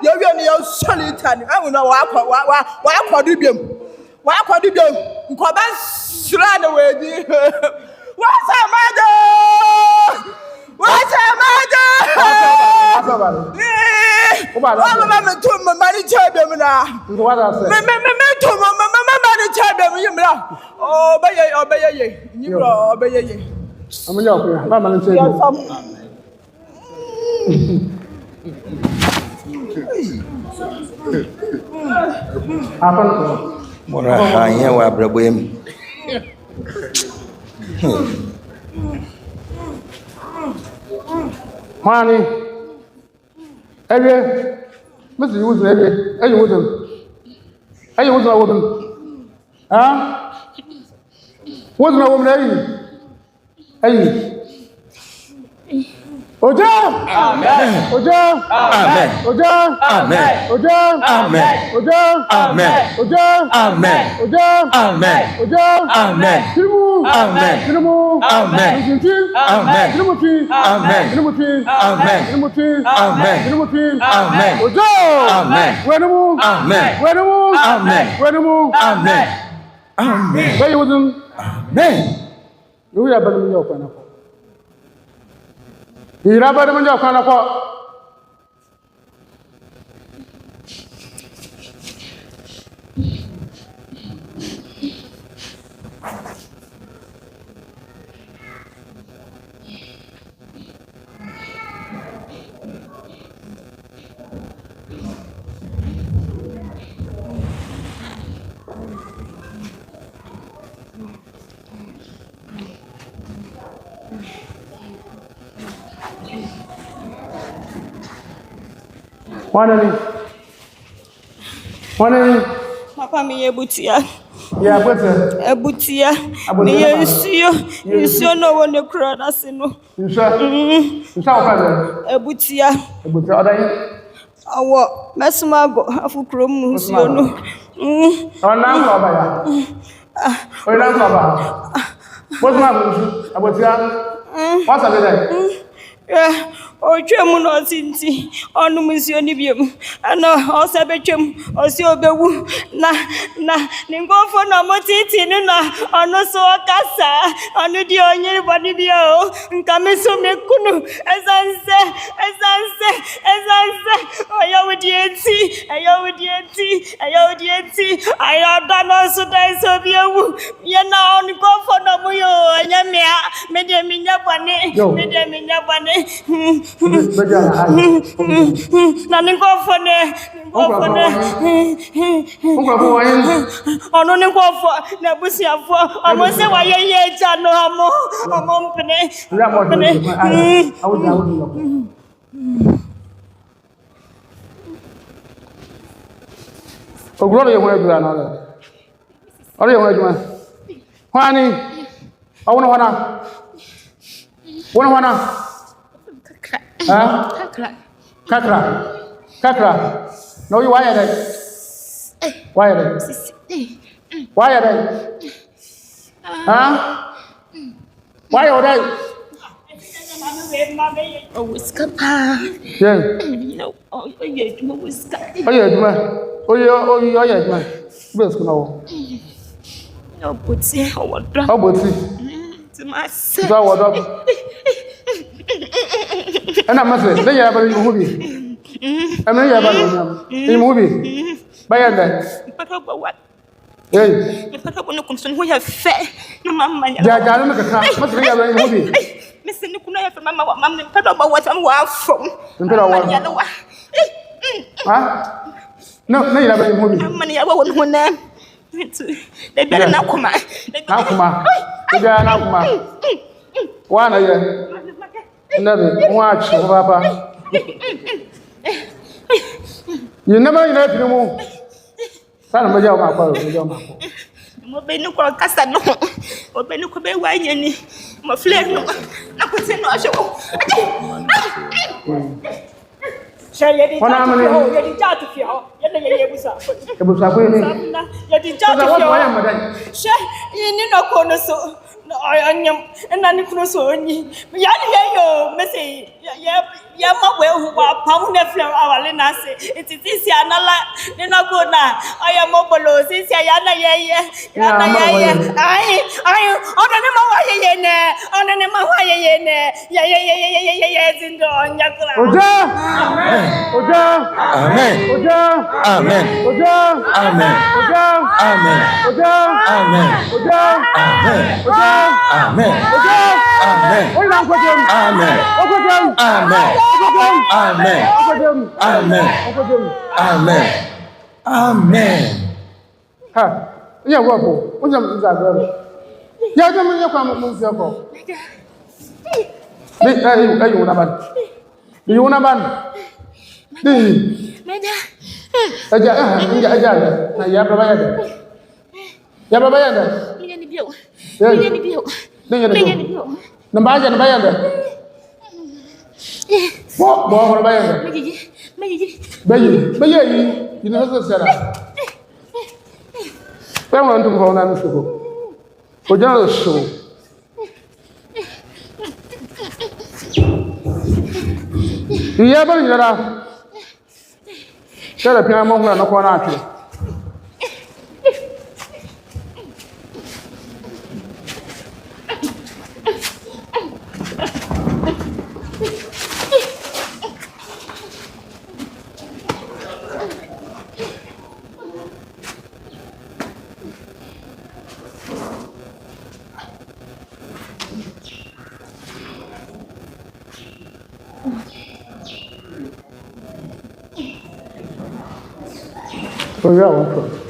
Ya wi ne ya solitan. Awu na wa akwadu biam. Nkoba sura na we di. Wasamaji. Mama me to mama ni chabe na. Me to mama ni chabe me yimra. Obeye. Nyibro obeye. Amanya ko mama ni chabe. Ya sam. Apa ko? Mora hanya wa brabem. Mani. Ebe. Mesi yuzu ebe. Ayi wuzu. Ha? Wuzu na wo mna yi. Ayi. Oja. Amen. Oja. Amen. Oja. Amen. Oja. Amen. Oja. Amen. Oja. Amen. Oja. Amen. Oja. Amen. Tirimu. Amen. Tirimu. Amen. Tirimuti. Amen. Tirimuti. Amen. Tirimuti. Amen. Tirimuti. Amen. Tirimuti. Amen. Oja. Amen. Wenimu. Amen. Wenimu. Amen. Wenimu. Amen. Amen. Where you with him? Amen. You are better than your friend. You are better than your friend. Wanani? Papa mi ebutia. Ya better. Ebutia. Mi ensio no wo ne kura na se no. Nsa okada. Ebutia. Ebutia odayi. Awo mesuma go afukuro mu ensio no. Ona nko ba ya. Ona nko ba. Mesuma go nsu. Ebutia. What's up Ochemu no sinti onu musio ni biem ana osebetwem osi obewu na ningofo na motiti ni na onu so kasa onu di onye body bi o nka meso mekunu ezanse ayawudi enti ayada no so dai so biewu ye na onu gofo na mu yo anya mea me de minya bane na ningofo ne ono ningofo na busiafo omo se waye eja no omo mpene Ogro ye wona dura na le. Ore ye wona dura. Hwani. Awona. Kakra. No, you wire that. Wire that. Huh? Why are they? Oh, whisker. Yeah. No, oh, yeah, whisker. Oh, yeah, oh, yeah. Best now. No, put it. Oh, what? How about it? To myself. So, what up? And I must say, they have a movie. I mean, you have a movie. By that. But what? Hey, if I don't come soon, we have fair. No, mamma. Jaja, look at her. Must be a movie. Mr. Nikuna, mamma, what mamma, about what I'm from. Huh? No, you have a movie. Money, I won't win them. They better not come out. One of you. Another watch, Papa. You never left the moon. Son of my Mobile no casta no. Open no cobe wine. My flare no. I could say no show. Shall you did chat if you are. You did chat if you are. Shall you know corner so. I am and I so only. Yan messy. Yama well who are pound the floor our Lena say. It is this Yanala. Then I go now. I am mobile. Since Yana, I on the name of Wayene. On the name of Wayene. Yes, in the Yakla. Amen. Amen. Amen. Amen. Amen. Ha, yeah, what? What's up? Yeah, come here, come on, you want a ban? What more by you know, Sarah. I want to go on and so. For just so. You ever get up? Shut up, young woman, no one out here. For your own.